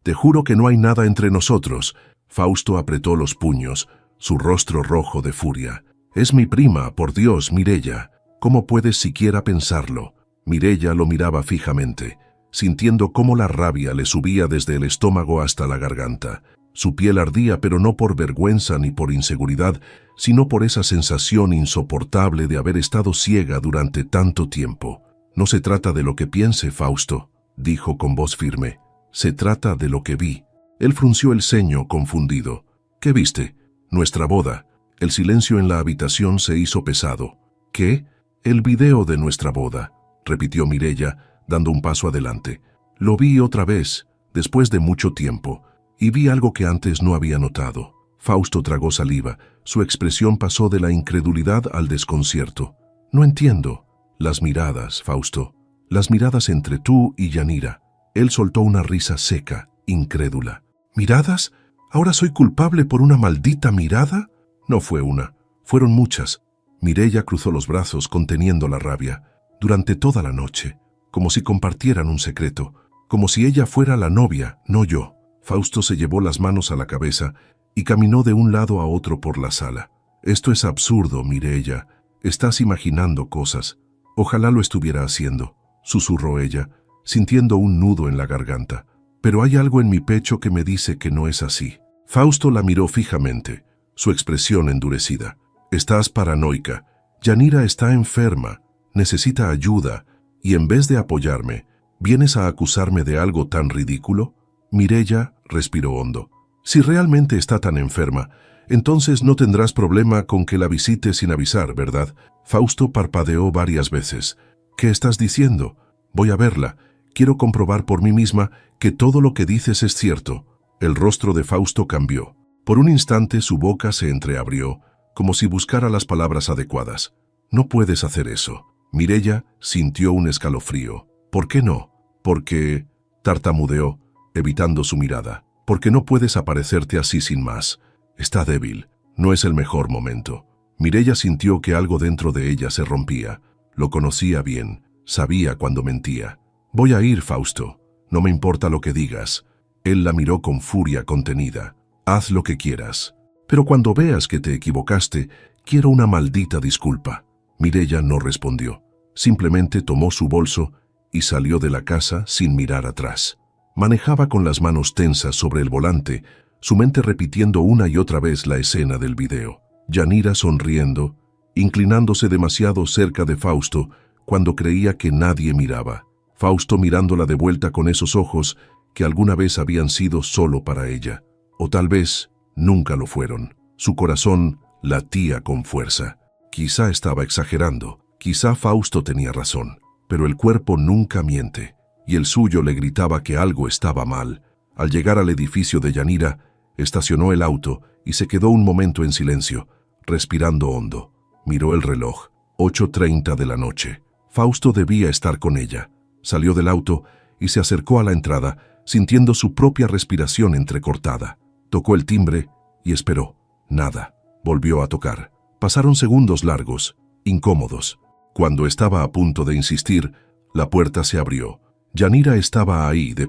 Te juro que no hay nada entre nosotros. Fausto apretó los puños, su rostro rojo de furia. Es mi prima, por Dios, Mireia. ¿Cómo puedes siquiera pensarlo? Mireia lo miraba fijamente, sintiendo cómo la rabia le subía desde el estómago hasta la garganta. Su piel ardía, pero no por vergüenza ni por inseguridad, sino por esa sensación insoportable de haber estado ciega durante tanto tiempo. No se trata de lo que piense, Fausto, dijo con voz firme. Se trata de lo que vi. Él frunció el ceño, confundido. ¿Qué viste? Nuestra boda. El silencio en la habitación se hizo pesado. ¿Qué? El video de nuestra boda, repitió Mireia, dando un paso adelante. Lo vi otra vez, después de mucho tiempo, y vi algo que antes no había notado. Fausto tragó saliva. Su expresión pasó de la incredulidad al desconcierto. No entiendo. Las miradas, Fausto. Las miradas entre tú y Yanira. Él soltó una risa seca, incrédula. ¿Miradas? ¿Ahora soy culpable por una maldita mirada? No fue una, fueron muchas. Mireia cruzó los brazos conteniendo la rabia. Durante toda la noche, como si compartieran un secreto, como si ella fuera la novia, no yo. Fausto se llevó las manos a la cabeza y caminó de un lado a otro por la sala. Esto es absurdo, Mireia. Estás imaginando cosas. Ojalá lo estuviera haciendo, susurró ella, sintiendo un nudo en la garganta. Pero hay algo en mi pecho que me dice que no es así. Fausto la miró fijamente, su expresión endurecida. Estás paranoica. Yanira está enferma, necesita ayuda, y en vez de apoyarme, ¿vienes a acusarme de algo tan ridículo? Mireia respiró hondo. Si realmente está tan enferma, entonces no tendrás problema con que la visite sin avisar, ¿verdad? Fausto parpadeó varias veces. ¿Qué estás diciendo? Voy a verla. Quiero comprobar por mí misma que todo lo que dices es cierto. El rostro de Fausto cambió. Por un instante su boca se entreabrió, como si buscara las palabras adecuadas. No puedes hacer eso. Mireia sintió un escalofrío. ¿Por qué no? Porque... tartamudeó, evitando su mirada. Porque no puedes aparecerte así sin más. Está débil. No es el mejor momento. Mireia sintió que algo dentro de ella se rompía. Lo conocía bien. Sabía cuando mentía. Voy a ir, Fausto. No me importa lo que digas. Él la miró con furia contenida. Haz lo que quieras. Pero cuando veas que te equivocaste, quiero una maldita disculpa. Mireia no respondió. Simplemente tomó su bolso y salió de la casa sin mirar atrás. Manejaba con las manos tensas sobre el volante, su mente repitiendo una y otra vez la escena del video. Yanira sonriendo, inclinándose demasiado cerca de Fausto cuando creía que nadie miraba. Fausto mirándola de vuelta con esos ojos que alguna vez habían sido solo para ella. O tal vez nunca lo fueron. Su corazón latía con fuerza. Quizá estaba exagerando, quizá Fausto tenía razón, pero el cuerpo nunca miente, y el suyo le gritaba que algo estaba mal. Al llegar al edificio de Yanira, estacionó el auto y se quedó un momento en silencio, respirando hondo. Miró el reloj, 8:30 de la noche. Fausto debía estar con ella. Salió del auto y se acercó a la entrada, sintiendo su propia respiración entrecortada. Tocó el timbre y esperó. Nada. Volvió a tocar. Pasaron segundos largos, incómodos. Cuando estaba a punto de insistir, la puerta se abrió. Yanira estaba ahí, de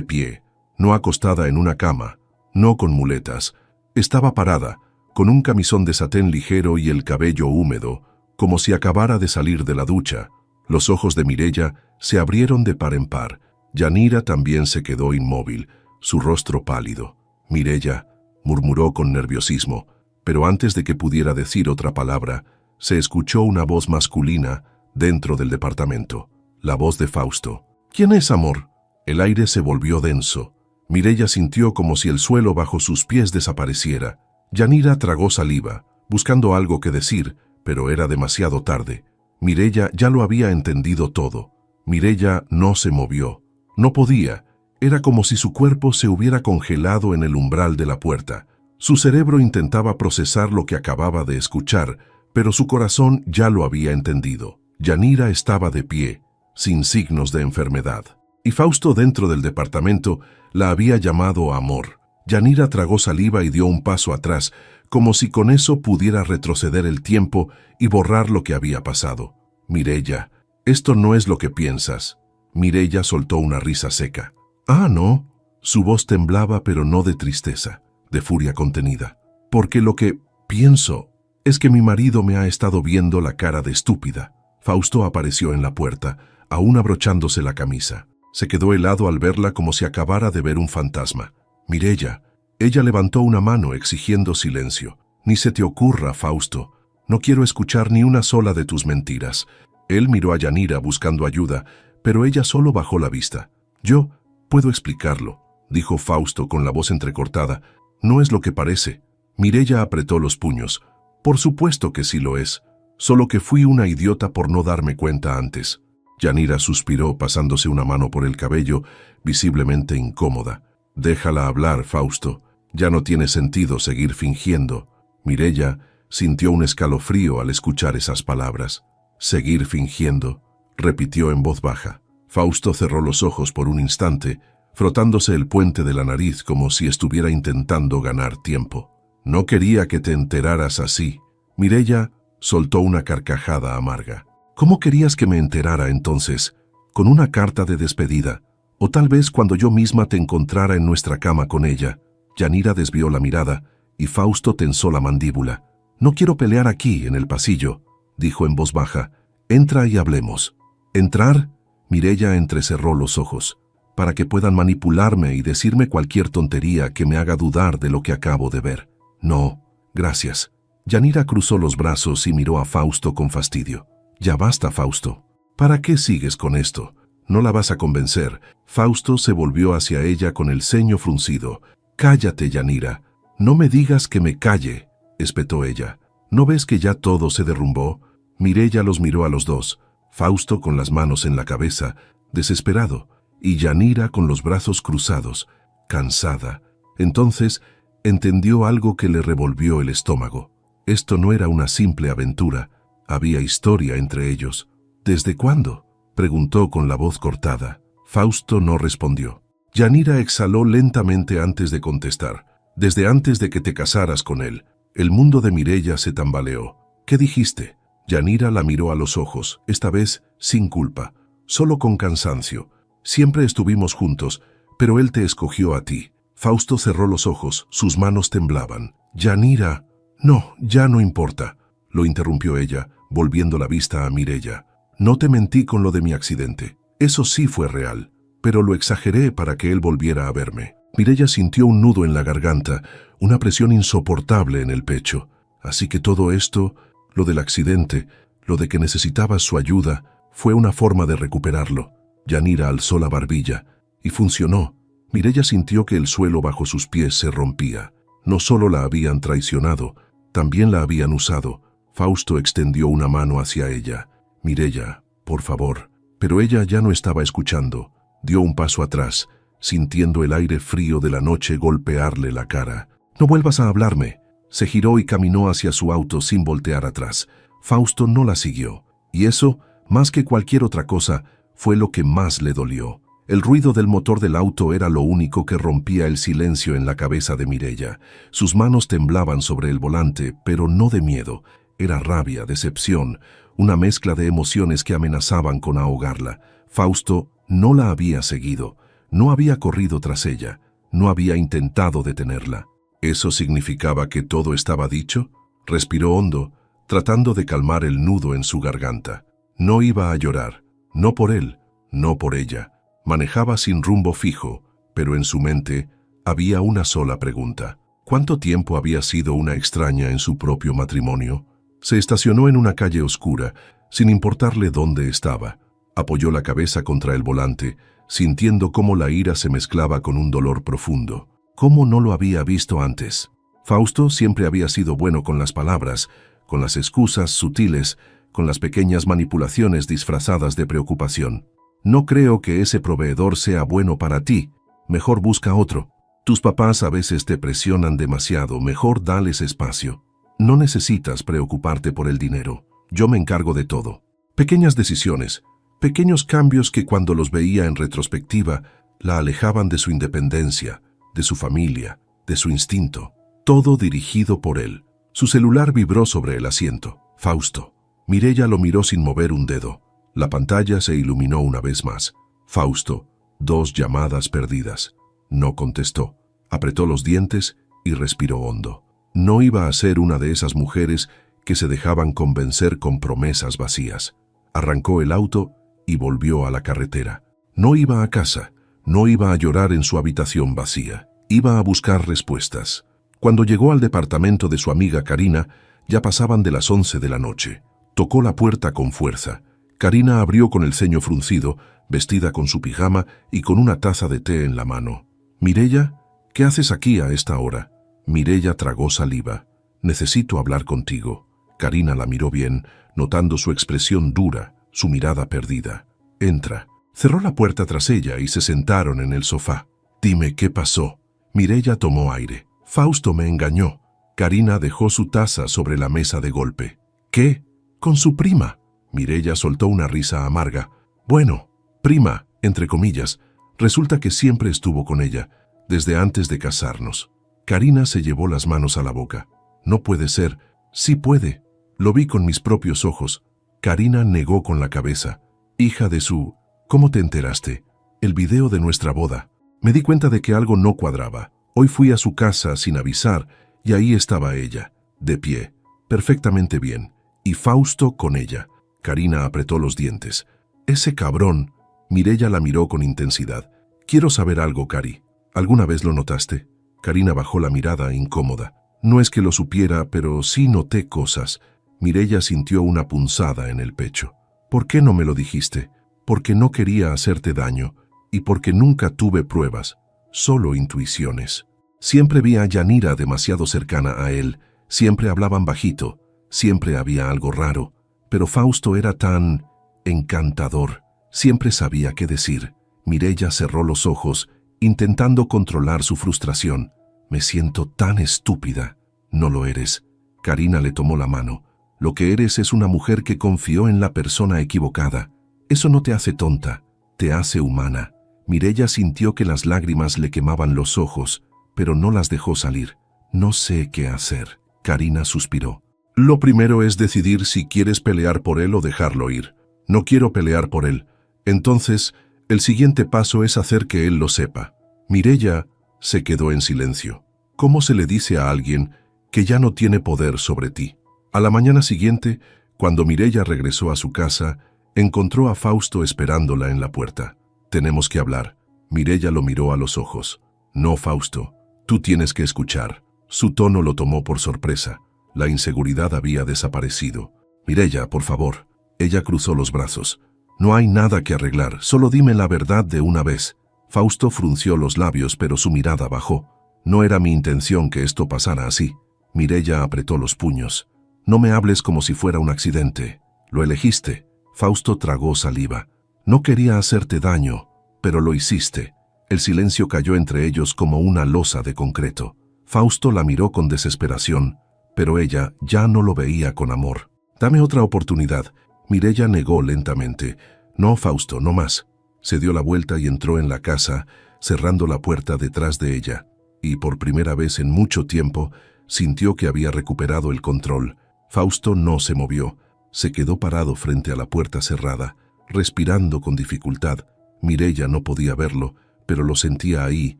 pie, no acostada en una cama, no con muletas. Estaba parada, con un camisón de satén ligero y el cabello húmedo, como si acabara de salir de la ducha. Los ojos de Mireia se abrieron de par en par. Yanira también se quedó inmóvil, su rostro pálido. Mireia, murmuró con nerviosismo, pero antes de que pudiera decir otra palabra, se escuchó una voz masculina dentro del departamento, la voz de Fausto. ¿Quién es, amor? El aire se volvió denso. Mireia sintió como si el suelo bajo sus pies desapareciera. Yanira tragó saliva, buscando algo que decir, pero era demasiado tarde. Mireia ya lo había entendido todo. Mireia no se movió. No podía. Era como si su cuerpo se hubiera congelado en el umbral de la puerta. Su cerebro intentaba procesar lo que acababa de escuchar, pero su corazón ya lo había entendido. Yanira estaba de pie, sin signos de enfermedad. Y Fausto dentro del departamento la había llamado amor. Yanira tragó saliva y dio un paso atrás, como si con eso pudiera retroceder el tiempo y borrar lo que había pasado. Mireia, esto no es lo que piensas. Mireia soltó una risa seca. Ah, ¿no? Su voz temblaba, pero no de tristeza, de furia contenida. Porque lo que pienso es que mi marido me ha estado viendo la cara de estúpida. Fausto apareció en la puerta, aún abrochándose la camisa. Se quedó helado al verla como si acabara de ver un fantasma. Mireya. Ella levantó una mano exigiendo silencio. Ni se te ocurra, Fausto. No quiero escuchar ni una sola de tus mentiras. Él miró a Yanira buscando ayuda, pero ella solo bajó la vista. Yo puedo explicarlo, dijo Fausto con la voz entrecortada. No es lo que parece. Mireya apretó los puños. Por supuesto que sí lo es. Solo que fui una idiota por no darme cuenta antes. Yanira suspiró pasándose una mano por el cabello, visiblemente incómoda. Déjala hablar, Fausto. Ya no tiene sentido seguir fingiendo. Mireya sintió un escalofrío al escuchar esas palabras. Seguir fingiendo, repitió en voz baja. Fausto cerró los ojos por un instante, frotándose el puente de la nariz como si estuviera intentando ganar tiempo. No quería que te enteraras así. Mireya soltó una carcajada amarga. ¿Cómo querías que me enterara entonces? ¿Con una carta de despedida? ¿O tal vez cuando yo misma te encontrara en nuestra cama con ella? Yanira desvió la mirada y Fausto tensó la mandíbula. No quiero pelear aquí, en el pasillo, dijo en voz baja. Entra y hablemos. ¿Entrar? Mireya entrecerró los ojos. Para que puedan manipularme y decirme cualquier tontería que me haga dudar de lo que acabo de ver. No, gracias. Yanira cruzó los brazos y miró a Fausto con fastidio. Ya basta, Fausto. ¿Para qué sigues con esto? No la vas a convencer. Fausto se volvió hacia ella con el ceño fruncido. Cállate, Yanira. No me digas que me calle, espetó ella. ¿No ves que ya todo se derrumbó? Mireya los miró a los dos. Fausto con las manos en la cabeza, desesperado, y Yanira con los brazos cruzados, cansada. Entonces entendió algo que le revolvió el estómago. Esto no era una simple aventura, había historia entre ellos. ¿Desde cuándo?, preguntó con la voz cortada. Fausto no respondió. Yanira exhaló lentamente antes de contestar. Desde antes de que te casaras con él. El mundo de Mireya se tambaleó. ¿Qué dijiste? Yanira la miró a los ojos, esta vez sin culpa, solo con cansancio. Siempre estuvimos juntos, pero él te escogió a ti. Fausto cerró los ojos, sus manos temblaban. Yanira. No, ya no importa, lo interrumpió ella, volviendo la vista a Mireya. No te mentí con lo de mi accidente. Eso sí fue real, pero lo exageré para que él volviera a verme. Mireya sintió un nudo en la garganta, una presión insoportable en el pecho. Así que todo esto, lo del accidente, lo de que necesitabas su ayuda, fue una forma de recuperarlo. Yanira alzó la barbilla, y funcionó. Mireya sintió que el suelo bajo sus pies se rompía. No solo la habían traicionado, también la habían usado. Fausto extendió una mano hacia ella. Mireya, por favor. Pero ella ya no estaba escuchando. Dio un paso atrás, sintiendo el aire frío de la noche golpearle la cara. No vuelvas a hablarme. Se giró y caminó hacia su auto sin voltear atrás. Fausto no la siguió. Y eso, más que cualquier otra cosa, fue lo que más le dolió. El ruido del motor del auto era lo único que rompía el silencio en la cabeza de Mireya. Sus manos temblaban sobre el volante, pero no de miedo. Era rabia, decepción, una mezcla de emociones que amenazaban con ahogarla. Fausto no la había seguido, no había corrido tras ella, no había intentado detenerla. ¿Eso significaba que todo estaba dicho? Respiró hondo, tratando de calmar el nudo en su garganta. No iba a llorar, no por él, no por ella. Manejaba sin rumbo fijo, pero en su mente había una sola pregunta. ¿Cuánto tiempo había sido una extraña en su propio matrimonio? Se estacionó en una calle oscura, sin importarle dónde estaba. Apoyó la cabeza contra el volante, sintiendo cómo la ira se mezclaba con un dolor profundo. ¿Cómo no lo había visto antes? Fausto siempre había sido bueno con las palabras, con las excusas sutiles, con las pequeñas manipulaciones disfrazadas de preocupación. No creo que ese proveedor sea bueno para ti. Mejor busca otro. Tus papás a veces te presionan demasiado, mejor dales espacio. No necesitas preocuparte por el dinero. Yo me encargo de todo. Pequeñas decisiones, pequeños cambios que cuando los veía en retrospectiva, la alejaban de su independencia, de su familia, de su instinto. Todo dirigido por él. Su celular vibró sobre el asiento. Fausto. Mireya lo miró sin mover un dedo. La pantalla se iluminó una vez más. Fausto. 2 llamadas perdidas. No contestó. Apretó los dientes y respiró hondo. No iba a ser una de esas mujeres que se dejaban convencer con promesas vacías. Arrancó el auto y volvió a la carretera. No iba a casa, no iba a llorar en su habitación vacía. Iba a buscar respuestas. Cuando llegó al departamento de su amiga Karina, ya pasaban de las 11 de la noche. Tocó la puerta con fuerza. Karina abrió con el ceño fruncido, vestida con su pijama y con una taza de té en la mano. «Mireia, ¿qué haces aquí a esta hora?» Mireia tragó saliva. «Necesito hablar contigo». Karina la miró bien, notando su expresión dura, su mirada perdida. «Entra». Cerró la puerta tras ella y se sentaron en el sofá. «Dime qué pasó». Mireia tomó aire. «Fausto me engañó». Karina dejó su taza sobre la mesa de golpe. «¿Qué? ¿Con su prima?» Mireia soltó una risa amarga. «Bueno, prima, entre comillas, resulta que siempre estuvo con ella, desde antes de casarnos». Karina se llevó las manos a la boca. «No puede ser». «Sí puede. Lo vi con mis propios ojos». Karina negó con la cabeza. «Hija de su... ¿Cómo te enteraste?» «El video de nuestra boda. Me di cuenta de que algo no cuadraba. Hoy fui a su casa sin avisar y ahí estaba ella, de pie, perfectamente bien, y Fausto con ella». Karina apretó los dientes. «Ese cabrón». Mireia la miró con intensidad. «Quiero saber algo, Cari. ¿Alguna vez lo notaste?» Karina bajó la mirada incómoda. «No es que lo supiera, pero sí noté cosas». Mireia sintió una punzada en el pecho. «¿Por qué no me lo dijiste?» «Porque no quería hacerte daño y porque nunca tuve pruebas, solo intuiciones». Siempre vi a Yanira demasiado cercana a él, siempre hablaban bajito, siempre había algo raro, pero Fausto era tan encantador, siempre sabía qué decir. Mireia cerró los ojos, intentando controlar su frustración. «Me siento tan estúpida». «No lo eres». Karina le tomó la mano. «Lo que eres es una mujer que confió en la persona equivocada. Eso no te hace tonta, te hace humana». Mireia sintió que las lágrimas le quemaban los ojos, pero no las dejó salir. «No sé qué hacer». Karina suspiró. «Lo primero es decidir si quieres pelear por él o dejarlo ir. No quiero pelear por él. Entonces, el siguiente paso es hacer que él lo sepa». Mireia se quedó en silencio. ¿Cómo se le dice a alguien que ya no tiene poder sobre ti? A la mañana siguiente, cuando Mireia regresó a su casa, encontró a Fausto esperándola en la puerta. «Tenemos que hablar». Mireia lo miró a los ojos. «No, Fausto, tú tienes que escuchar». Su tono lo tomó por sorpresa. La inseguridad había desaparecido. «Mireia, por favor». Ella cruzó los brazos. «No hay nada que arreglar, solo dime la verdad de una vez». Fausto frunció los labios, pero su mirada bajó. «No era mi intención que esto pasara así». Mireia apretó los puños. «No me hables como si fuera un accidente. Lo elegiste». Fausto tragó saliva. «No quería hacerte daño, pero lo hiciste». El silencio cayó entre ellos como una losa de concreto. Fausto la miró con desesperación, pero ella ya no lo veía con amor. «Dame otra oportunidad». Mireia negó lentamente. «No, Fausto, no más». Se dio la vuelta y entró en la casa, cerrando la puerta detrás de ella, y por primera vez en mucho tiempo sintió que había recuperado el control. Fausto no se movió, se quedó parado frente a la puerta cerrada, respirando con dificultad. Mireia no podía verlo, pero lo sentía ahí,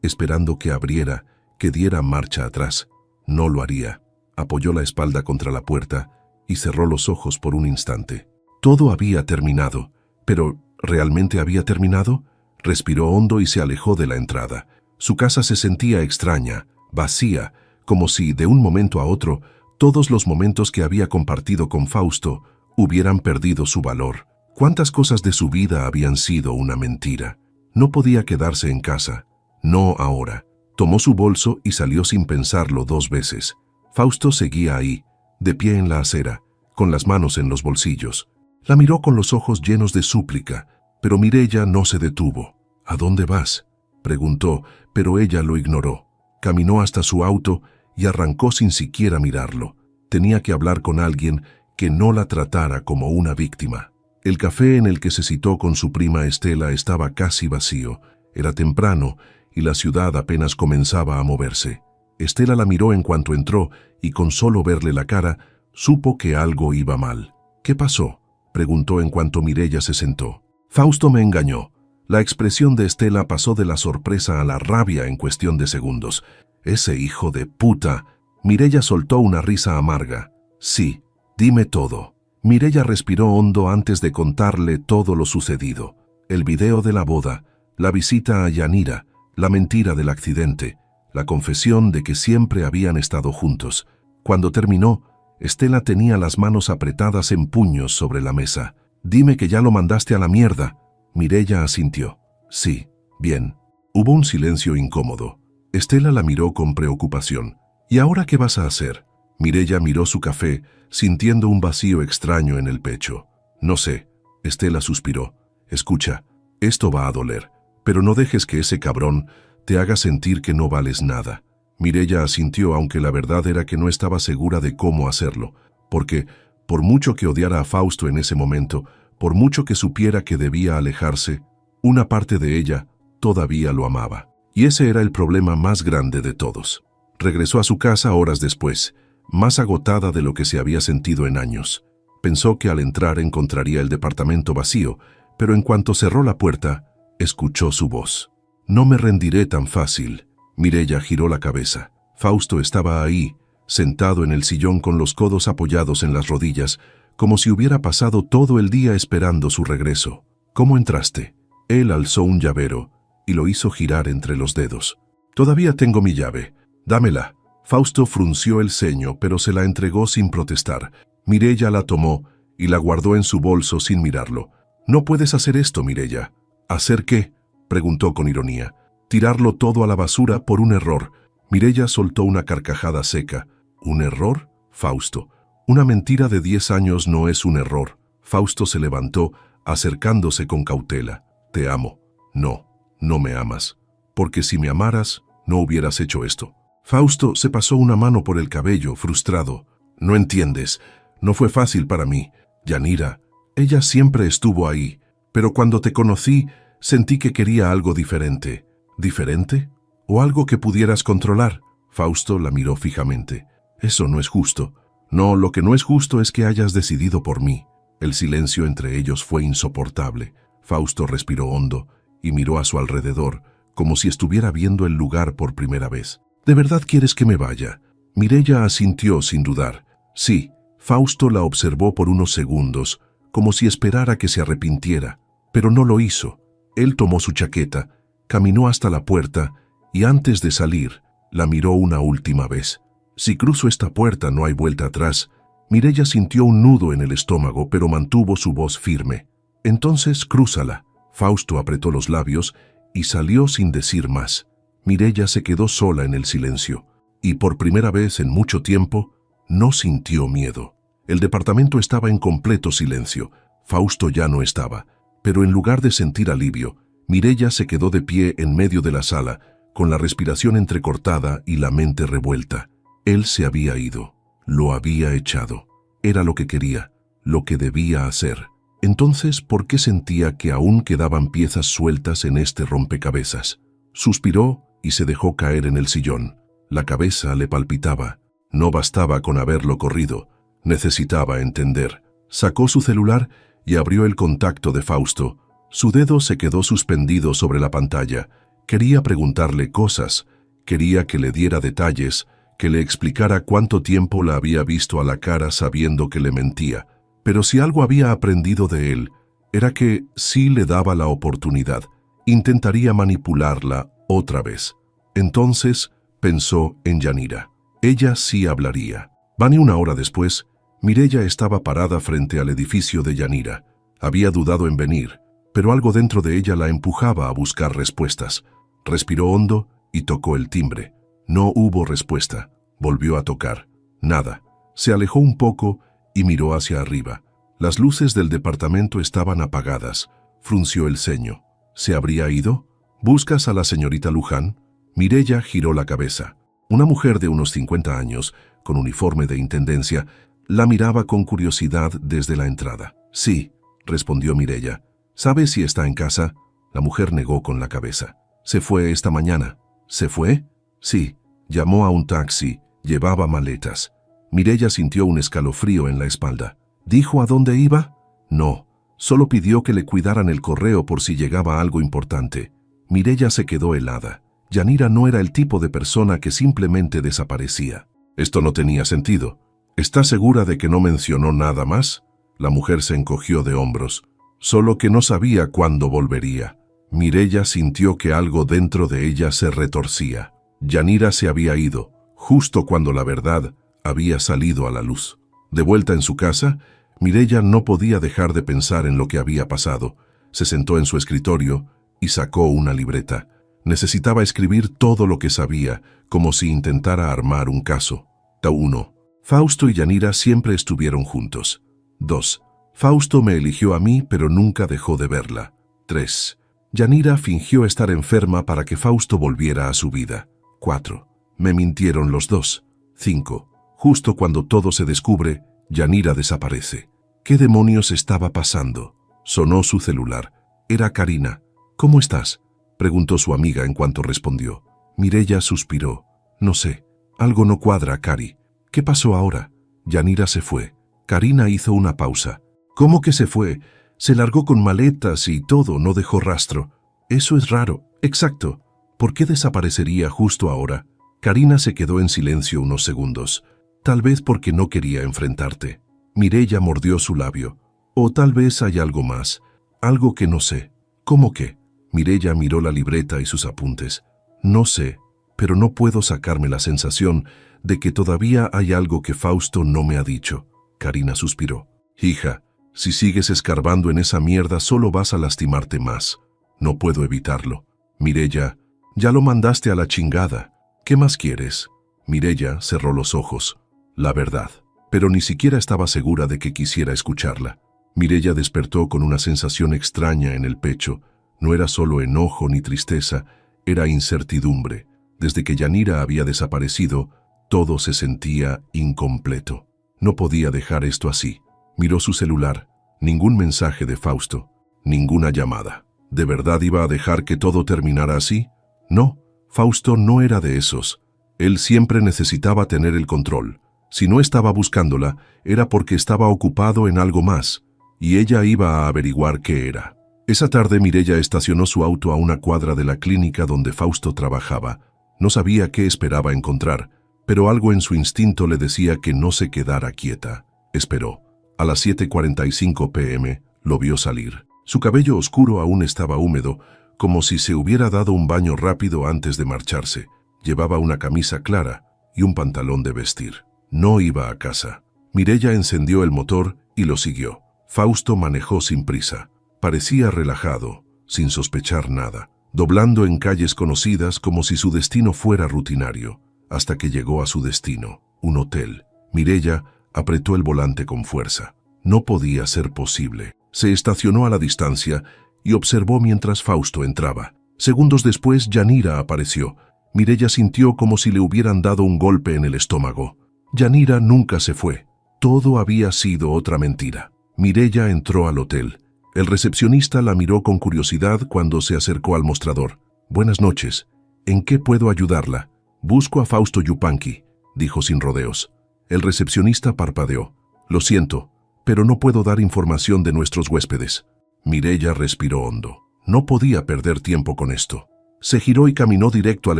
esperando que abriera, que diera marcha atrás. No lo haría. Apoyó la espalda contra la puerta y cerró los ojos por un instante. Todo había terminado, pero ¿realmente había terminado? Respiró hondo y se alejó de la entrada. Su casa se sentía extraña, vacía, como si de un momento a otro todos los momentos que había compartido con Fausto hubieran perdido su valor. ¿Cuántas cosas de su vida habían sido una mentira? No podía quedarse en casa. No ahora. Tomó su bolso y salió sin pensarlo 2 veces. Fausto seguía ahí, de pie en la acera, con las manos en los bolsillos. La miró con los ojos llenos de súplica, pero Mireia no se detuvo. «¿A dónde vas?», preguntó, pero ella lo ignoró. Caminó hasta su auto y arrancó sin siquiera mirarlo. Tenía que hablar con alguien que no la tratara como una víctima. El café en el que se citó con su prima Estela estaba casi vacío. Era temprano y la ciudad apenas comenzaba a moverse. Estela la miró en cuanto entró y con solo verle la cara, supo que algo iba mal. «¿Qué pasó?», preguntó en cuanto Mireia se sentó. «Fausto me engañó. La expresión de Estela pasó de la sorpresa a la rabia en cuestión de segundos. «Ese hijo de puta». Mireya soltó una risa amarga. «Sí, dime todo». Mireya respiró hondo antes de contarle todo lo sucedido. El video de la boda, la visita a Yanira, la mentira del accidente, la confesión de que siempre habían estado juntos. Cuando terminó, Estela tenía las manos apretadas en puños sobre la mesa. «Dime que ya lo mandaste a la mierda». Mireya asintió. «Sí, bien». Hubo un silencio incómodo. Estela la miró con preocupación. «¿Y ahora qué vas a hacer?». Mireya miró su café, sintiendo un vacío extraño en el pecho. «No sé». Estela suspiró. «Escucha, esto va a doler, pero no dejes que ese cabrón te haga sentir que no vales nada». Mireya asintió, aunque la verdad era que no estaba segura de cómo hacerlo, porque, por mucho que odiara a Fausto en ese momento, por mucho que supiera que debía alejarse, una parte de ella todavía lo amaba. Y ese era el problema más grande de todos. Regresó a su casa horas después, más agotada de lo que se había sentido en años. Pensó que al entrar encontraría el departamento vacío, pero en cuanto cerró la puerta, escuchó su voz. «No me rendiré tan fácil». Mireya giró la cabeza. Fausto estaba ahí, sentado en el sillón con los codos apoyados en las rodillas, como si hubiera pasado todo el día esperando su regreso. «¿Cómo entraste?». Él alzó un llavero y lo hizo girar entre los dedos. «Todavía tengo mi llave. Dámela». Fausto frunció el ceño, pero se la entregó sin protestar. Mireya la tomó y la guardó en su bolso sin mirarlo. «No puedes hacer esto, Mireya». «¿Hacer qué?», preguntó con ironía. «Tirarlo todo a la basura por un error». Mireya soltó una carcajada seca. «¿Un error, Fausto? Una mentira de 10 años no es un error». Fausto se levantó, acercándose con cautela. «Te amo». «No, no me amas. Porque si me amaras, no hubieras hecho esto». Fausto se pasó una mano por el cabello, frustrado. «No entiendes. No fue fácil para mí. Yanira, ella siempre estuvo ahí. Pero cuando te conocí, sentí que quería algo diferente». «¿Diferente? ¿O algo que pudieras controlar?». Fausto la miró fijamente. «Eso no es justo». «No, lo que no es justo es que hayas decidido por mí». El silencio entre ellos fue insoportable. Fausto respiró hondo y miró a su alrededor, como si estuviera viendo el lugar por primera vez. «¿De verdad quieres que me vaya?». Mireya asintió sin dudar. «Sí». Fausto la observó por unos segundos, como si esperara que se arrepintiera, pero no lo hizo. Él tomó su chaqueta, caminó hasta la puerta y antes de salir, la miró una última vez. «Si cruzo esta puerta no hay vuelta atrás». Mireya sintió un nudo en el estómago, pero mantuvo su voz firme. «Entonces crúzala». Fausto apretó los labios y salió sin decir más. Mireya se quedó sola en el silencio, y por primera vez en mucho tiempo, no sintió miedo. El departamento estaba en completo silencio. Fausto ya no estaba, pero en lugar de sentir alivio, Mireya se quedó de pie en medio de la sala, con la respiración entrecortada y la mente revuelta. Él se había ido, lo había echado. Era lo que quería, lo que debía hacer. Entonces, ¿por qué sentía que aún quedaban piezas sueltas en este rompecabezas? Suspiró y se dejó caer en el sillón. La cabeza le palpitaba. No bastaba con haberlo corrido, necesitaba entender. Sacó su celular y abrió el contacto de Fausto. Su dedo se quedó suspendido sobre la pantalla. Quería preguntarle cosas, quería que le diera detalles, que le explicara cuánto tiempo la había visto a la cara sabiendo que le mentía. Pero si algo había aprendido de él, era que si le daba la oportunidad, intentaría manipularla otra vez. Entonces pensó en Yanira. Ella sí hablaría. Ni una hora después, Mireya estaba parada frente al edificio de Yanira. Había dudado en venir, pero algo dentro de ella la empujaba a buscar respuestas. Respiró hondo y tocó el timbre. No hubo respuesta. Volvió a tocar. Nada. Se alejó un poco y miró hacia arriba. Las luces del departamento estaban apagadas. Frunció el ceño. ¿Se habría ido? ¿Buscas a la señorita Luján? Mireya giró la cabeza. Una mujer de unos 50 años, con uniforme de intendencia, la miraba con curiosidad desde la entrada. «Sí», respondió Mireya. «¿Sabe si está en casa?». La mujer negó con la cabeza. «Se fue esta mañana». «¿Se fue?». «Sí». Llamó a un taxi. Llevaba maletas. Mireya sintió un escalofrío en la espalda. «¿Dijo a dónde iba?». «No». Solo pidió que le cuidaran el correo por si llegaba algo importante. Mireya se quedó helada. Yanira no era el tipo de persona que simplemente desaparecía. Esto no tenía sentido. ¿Estás segura de que no mencionó nada más? La mujer se encogió de hombros. Solo que no sabía cuándo volvería. Mireya sintió que algo dentro de ella se retorcía. Yanira se había ido, justo cuando la verdad había salido a la luz. De vuelta en su casa, Mireya no podía dejar de pensar en lo que había pasado. Se sentó en su escritorio y sacó una libreta. Necesitaba escribir todo lo que sabía, como si intentara armar un caso. 1. Fausto y Yanira siempre estuvieron juntos. 2. Fausto me eligió a mí, pero nunca dejó de verla. 3. Yanira fingió estar enferma para que Fausto volviera a su vida. 4. Me mintieron los dos. 5. Justo cuando todo se descubre, Yanira desaparece. ¿Qué demonios estaba pasando? Sonó su celular. Era Karina. ¿Cómo estás?, preguntó su amiga en cuanto respondió. Mireya suspiró. No sé. Algo no cuadra, Cari. ¿Qué pasó ahora? Yanira se fue. Karina hizo una pausa. ¿Cómo que se fue? Se largó con maletas y todo, no dejó rastro. Eso es raro. Exacto. ¿Por qué desaparecería justo ahora? Karina se quedó en silencio unos segundos. Tal vez porque no quería enfrentarte. Mireya mordió su labio. O tal vez hay algo más. Algo que no sé. ¿Cómo qué? Mireya miró la libreta y sus apuntes. No sé, pero no puedo sacarme la sensación de que todavía hay algo que Fausto no me ha dicho. Karina suspiró. Hija, si sigues escarbando en esa mierda solo vas a lastimarte más. No puedo evitarlo. Mireya, ya lo mandaste a la chingada. ¿Qué más quieres? Mireya cerró los ojos. La verdad. Pero ni siquiera estaba segura de que quisiera escucharla. Mireya despertó con una sensación extraña en el pecho. No era solo enojo ni tristeza, era incertidumbre. Desde que Yanira había desaparecido, todo se sentía incompleto. No podía dejar esto así. Miró su celular. Ningún mensaje de Fausto. Ninguna llamada. ¿De verdad iba a dejar que todo terminara así? No, Fausto no era de esos. Él siempre necesitaba tener el control. Si no estaba buscándola, era porque estaba ocupado en algo más, y ella iba a averiguar qué era. Esa tarde Mireya estacionó su auto a una cuadra de la clínica donde Fausto trabajaba. No sabía qué esperaba encontrar, pero algo en su instinto le decía que no se quedara quieta. Esperó. A las 7:45 p.m. lo vio salir. Su cabello oscuro aún estaba húmedo, como si se hubiera dado un baño rápido antes de marcharse. Llevaba una camisa clara y un pantalón de vestir. No iba a casa. Mireya encendió el motor y lo siguió. Fausto manejó sin prisa. Parecía relajado, sin sospechar nada, doblando en calles conocidas como si su destino fuera rutinario, hasta que llegó a su destino, un hotel. Mireya apretó el volante con fuerza. No podía ser posible. Se estacionó a la distancia y observó mientras Fausto entraba. Segundos después, Yanira apareció. Mireya sintió como si le hubieran dado un golpe en el estómago. Yanira nunca se fue. Todo había sido otra mentira. Mireya entró al hotel. El recepcionista la miró con curiosidad cuando se acercó al mostrador. Buenas noches. ¿En qué puedo ayudarla? Busco a Fausto Yupanqui, dijo sin rodeos. El recepcionista parpadeó. Lo siento, pero no puedo dar información de nuestros huéspedes. Mireya respiró hondo. No podía perder tiempo con esto. Se giró y caminó directo al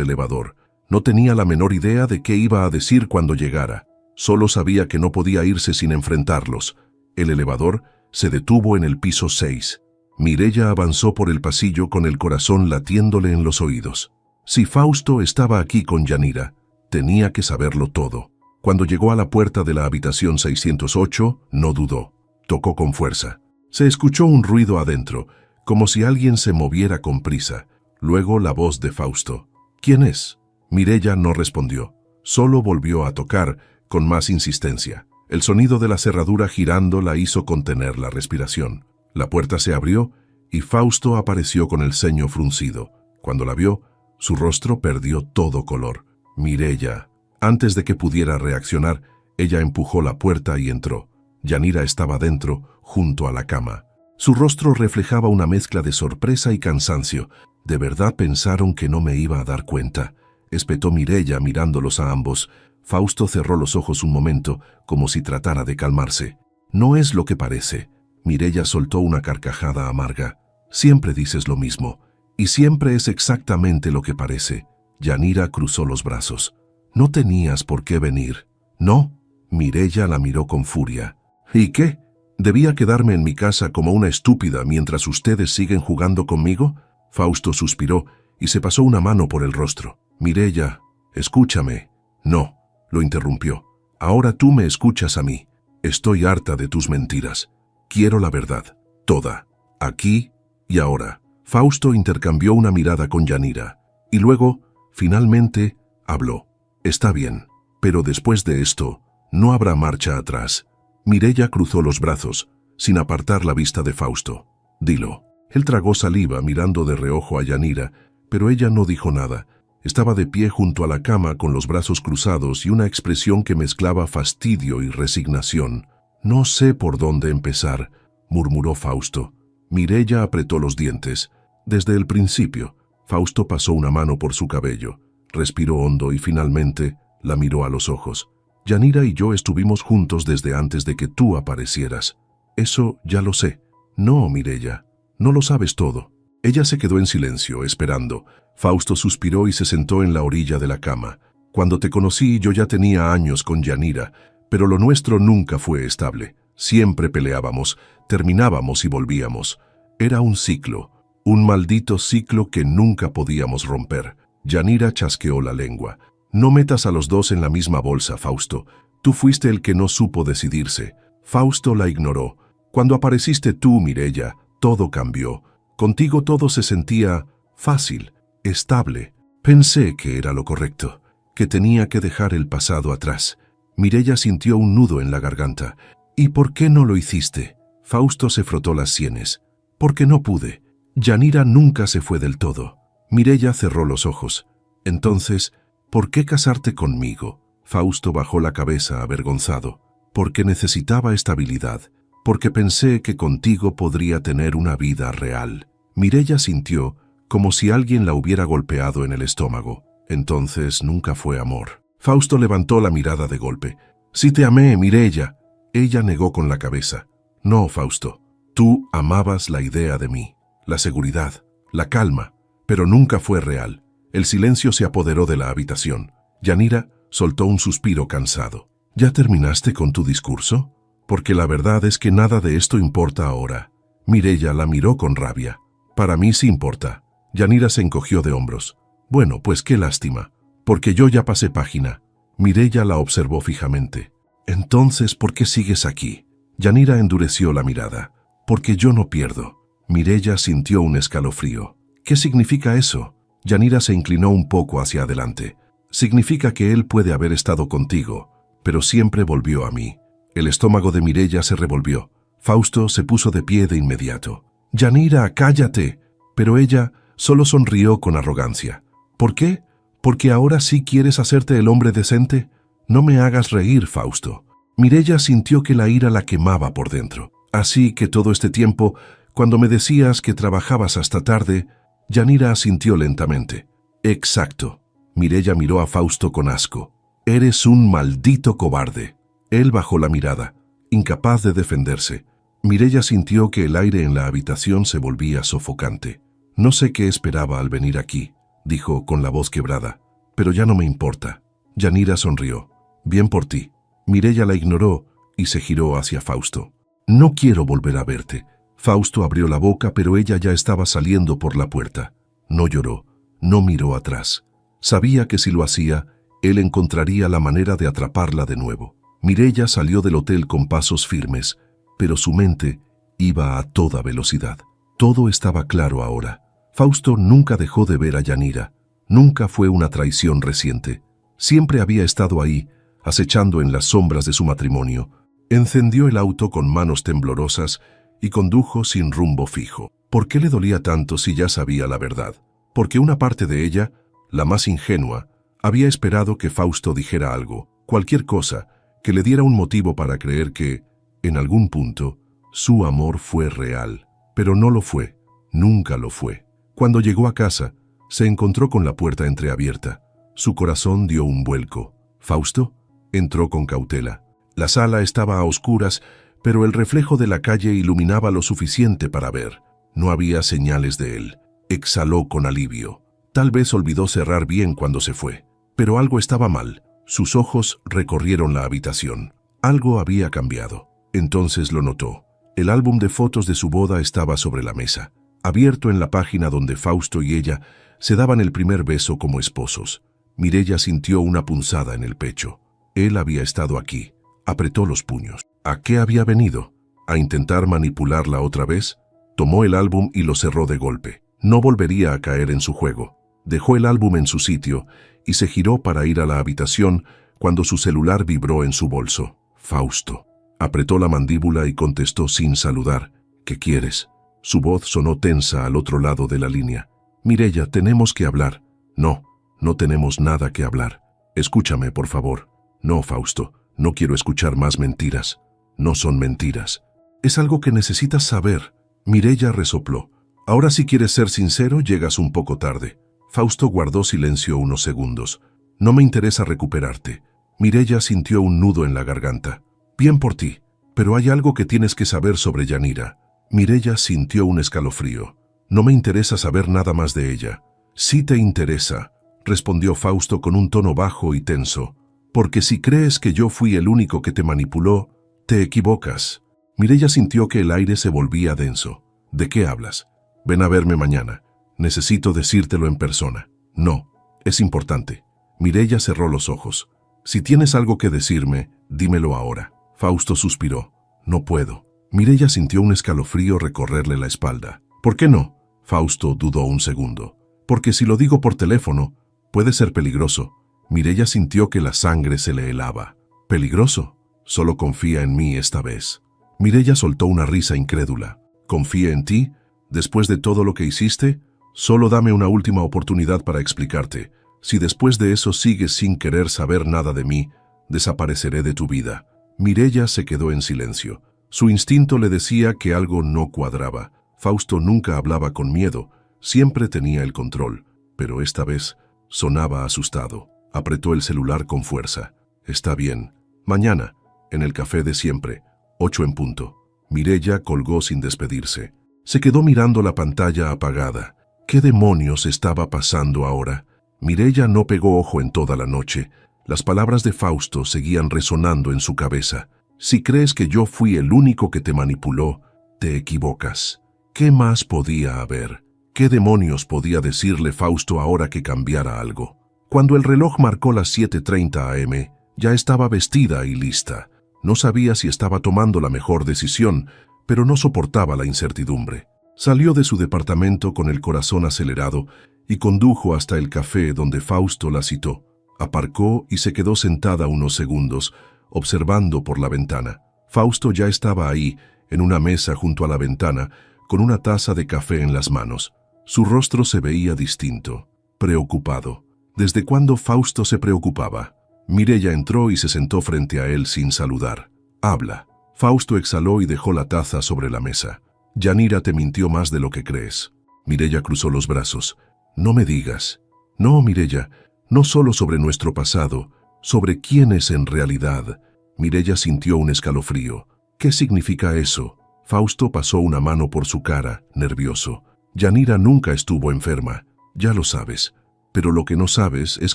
elevador. No tenía la menor idea de qué iba a decir cuando llegara. Solo sabía que no podía irse sin enfrentarlos. El elevador se detuvo en el piso 6. Mireya avanzó por el pasillo con el corazón latiéndole en los oídos. Si Fausto estaba aquí con Yanira, tenía que saberlo todo. Cuando llegó a la puerta de la habitación 608, no dudó. Tocó con fuerza. Se escuchó un ruido adentro, como si alguien se moviera con prisa. Luego la voz de Fausto. ¿Quién es? Mireya no respondió. Solo volvió a tocar, con más insistencia. El sonido de la cerradura girando la hizo contener la respiración. La puerta se abrió y Fausto apareció con el ceño fruncido. Cuando la vio, su rostro perdió todo color. Mireya. Antes de que pudiera reaccionar, ella empujó la puerta y entró. Yanira estaba dentro, junto a la cama. Su rostro reflejaba una mezcla de sorpresa y cansancio. ¿De verdad pensaron que no me iba a dar cuenta?, espetó Mireya mirándolos a ambos. Fausto cerró los ojos un momento, como si tratara de calmarse. No es lo que parece. Mireya soltó una carcajada amarga. Siempre dices lo mismo, y siempre es exactamente lo que parece. Yanira cruzó los brazos. No tenías por qué venir. No. Mireya la miró con furia. ¿Y qué? ¿Debía quedarme en mi casa como una estúpida mientras ustedes siguen jugando conmigo? Fausto suspiró y se pasó una mano por el rostro. Mireya, escúchame. No, lo interrumpió. Ahora tú me escuchas a mí. Estoy harta de tus mentiras. Quiero la verdad, toda, aquí y ahora. Fausto intercambió una mirada con Yanira y luego, finalmente, habló. Está bien, pero después de esto, no habrá marcha atrás. Mireya cruzó los brazos, sin apartar la vista de Fausto. Dilo. Él tragó saliva mirando de reojo a Yanira, pero ella no dijo nada. Estaba de pie junto a la cama con los brazos cruzados y una expresión que mezclaba fastidio y resignación. No sé por dónde empezar, murmuró Fausto. Mireya apretó los dientes. Desde el principio, Fausto pasó una mano por su cabello, respiró hondo y finalmente la miró a los ojos. Yanira y yo estuvimos juntos desde antes de que tú aparecieras. Eso ya lo sé. No, Mireya, no lo sabes todo. Ella se quedó en silencio, esperando. Fausto suspiró y se sentó en la orilla de la cama. Cuando te conocí, yo ya tenía años con Yanira, pero lo nuestro nunca fue estable. Siempre peleábamos, terminábamos y volvíamos. Era un ciclo, un maldito ciclo que nunca podíamos romper. Yanira chasqueó la lengua. No metas a los dos en la misma bolsa, Fausto. Tú fuiste el que no supo decidirse. Fausto la ignoró. Cuando apareciste tú, Mireya, todo cambió. Contigo todo se sentía fácil, estable. Pensé que era lo correcto, que tenía que dejar el pasado atrás. Mireya sintió un nudo en la garganta. ¿Y por qué no lo hiciste? Fausto se frotó las sienes. Porque no pude. Yanira nunca se fue del todo. Mireya cerró los ojos. Entonces, ¿por qué casarte conmigo? Fausto bajó la cabeza avergonzado. Porque necesitaba estabilidad. Porque pensé que contigo podría tener una vida real. Mireya sintió como si alguien la hubiera golpeado en el estómago. Entonces nunca fue amor. Fausto levantó la mirada de golpe. Sí te amé, Mireya. Ella negó con la cabeza. No, Fausto. Tú amabas la idea de mí, la seguridad, la calma, pero nunca fue real. El silencio se apoderó de la habitación. Yanira soltó un suspiro cansado. ¿Ya terminaste con tu discurso? Porque la verdad es que nada de esto importa ahora. Mireya la miró con rabia. Para mí sí importa. Yanira se encogió de hombros. Bueno, pues qué lástima, porque yo ya pasé página. Mireya la observó fijamente. Entonces, ¿por qué sigues aquí? Yanira endureció la mirada. Porque yo no pierdo. Mireya sintió un escalofrío. ¿Qué significa eso? Yanira se inclinó un poco hacia adelante. Significa que él puede haber estado contigo, pero siempre volvió a mí. El estómago de Mireya se revolvió. Fausto se puso de pie de inmediato. Yanira, cállate. Pero ella solo sonrió con arrogancia. ¿Por qué? ¿Porque ahora sí quieres hacerte el hombre decente? No me hagas reír, Fausto. Mireya sintió que la ira la quemaba por dentro. Así que todo este tiempo, cuando me decías que trabajabas hasta tarde, Yanira asintió lentamente. Exacto. Mireya miró a Fausto con asco. Eres un maldito cobarde. Él bajó la mirada, incapaz de defenderse. Mireya sintió que el aire en la habitación se volvía sofocante. No sé qué esperaba al venir aquí, dijo con la voz quebrada, pero ya no me importa. Yanira sonrió. Bien por ti. Mireya la ignoró y se giró hacia Fausto. No quiero volver a verte. Fausto abrió la boca, pero ella ya estaba saliendo por la puerta. No lloró, no miró atrás. Sabía que si lo hacía, él encontraría la manera de atraparla de nuevo. Mireya salió del hotel con pasos firmes, pero su mente iba a toda velocidad. Todo estaba claro ahora. Fausto nunca dejó de ver a Yanira. Nunca fue una traición reciente. Siempre había estado ahí, acechando en las sombras de su matrimonio. Encendió el auto con manos temblorosas y condujo sin rumbo fijo. ¿Por qué le dolía tanto si ya sabía la verdad? Porque una parte de ella, la más ingenua, había esperado que Fausto dijera algo, cualquier cosa, que le diera un motivo para creer que, en algún punto, su amor fue real. Pero no lo fue, nunca lo fue. Cuando llegó a casa, se encontró con la puerta entreabierta. Su corazón dio un vuelco. ¿Fausto? Entró con cautela. La sala estaba a oscuras, pero el reflejo de la calle iluminaba lo suficiente para ver. No había señales de él. Exhaló con alivio. Tal vez olvidó cerrar bien cuando se fue. Pero algo estaba mal. Sus ojos recorrieron la habitación. Algo había cambiado. Entonces lo notó. El álbum de fotos de su boda estaba sobre la mesa, abierto en la página donde Fausto y ella se daban el primer beso como esposos. Mireya sintió una punzada en el pecho. Él había estado aquí. Apretó los puños. ¿A qué había venido? ¿A intentar manipularla otra vez? Tomó el álbum y lo cerró de golpe. No volvería a caer en su juego. Dejó el álbum en su sitio y se giró para ir a la habitación cuando su celular vibró en su bolso. Fausto. Apretó la mandíbula y contestó sin saludar. ¿Qué quieres? Su voz sonó tensa al otro lado de la línea. Mireya, tenemos que hablar. No, no tenemos nada que hablar. Escúchame, por favor. No, Fausto, no quiero escuchar más mentiras. No son mentiras. Es algo que necesitas saber. Mireya resopló. Ahora, si quieres ser sincero, llegas un poco tarde. Fausto guardó silencio unos segundos. No me interesa recuperarte. Mireya sintió un nudo en la garganta. Bien por ti, pero hay algo que tienes que saber sobre Yanira. Mireya sintió un escalofrío. No me interesa saber nada más de ella. Sí te interesa, respondió Fausto con un tono bajo y tenso. Porque si crees que yo fui el único que te manipuló, te equivocas. Mireya sintió que el aire se volvía denso. ¿De qué hablas? Ven a verme mañana. Necesito decírtelo en persona. No, es importante. Mireya cerró los ojos. Si tienes algo que decirme, dímelo ahora. Fausto suspiró. No puedo. Mireya sintió un escalofrío recorrerle la espalda. ¿Por qué no? Fausto dudó un segundo. Porque si lo digo por teléfono, puede ser peligroso. Mireya sintió que la sangre se le helaba. ¿Peligroso? Solo confía en mí esta vez. Mireya soltó una risa incrédula. ¿Confía en ti? Después de todo lo que hiciste, solo dame una última oportunidad para explicarte. Si después de eso sigues sin querer saber nada de mí, desapareceré de tu vida. Mireya se quedó en silencio. Su instinto le decía que algo no cuadraba. Fausto nunca hablaba con miedo, siempre tenía el control, pero esta vez sonaba asustado. Apretó el celular con fuerza. Está bien. Mañana, en el café de siempre, 8 en punto. Mireya colgó sin despedirse. Se quedó mirando la pantalla apagada. ¿Qué demonios estaba pasando ahora? Mireya no pegó ojo en toda la noche. Las palabras de Fausto seguían resonando en su cabeza. Si crees que yo fui el único que te manipuló, te equivocas. ¿Qué más podía haber? ¿Qué demonios podía decirle Fausto ahora que cambiara algo? Cuando el reloj marcó las 7:30 am, ya estaba vestida y lista. No sabía si estaba tomando la mejor decisión, pero no soportaba la incertidumbre. Salió de su departamento con el corazón acelerado y condujo hasta el café donde Fausto la citó. Aparcó y se quedó sentada unos segundos, observando por la ventana. Fausto ya estaba ahí, en una mesa junto a la ventana, con una taza de café en las manos. Su rostro se veía distinto, preocupado. ¿Desde cuándo Fausto se preocupaba? Mireya entró y se sentó frente a él sin saludar. «Habla». Fausto exhaló y dejó la taza sobre la mesa. «Yanira te mintió más de lo que crees». Mireya cruzó los brazos. «No me digas». «No, Mireya, no solo sobre nuestro pasado, sobre quién es en realidad». Mireya sintió un escalofrío. «¿Qué significa eso?» Fausto pasó una mano por su cara, nervioso. «Yanira nunca estuvo enferma, ya lo sabes. Pero lo que no sabes es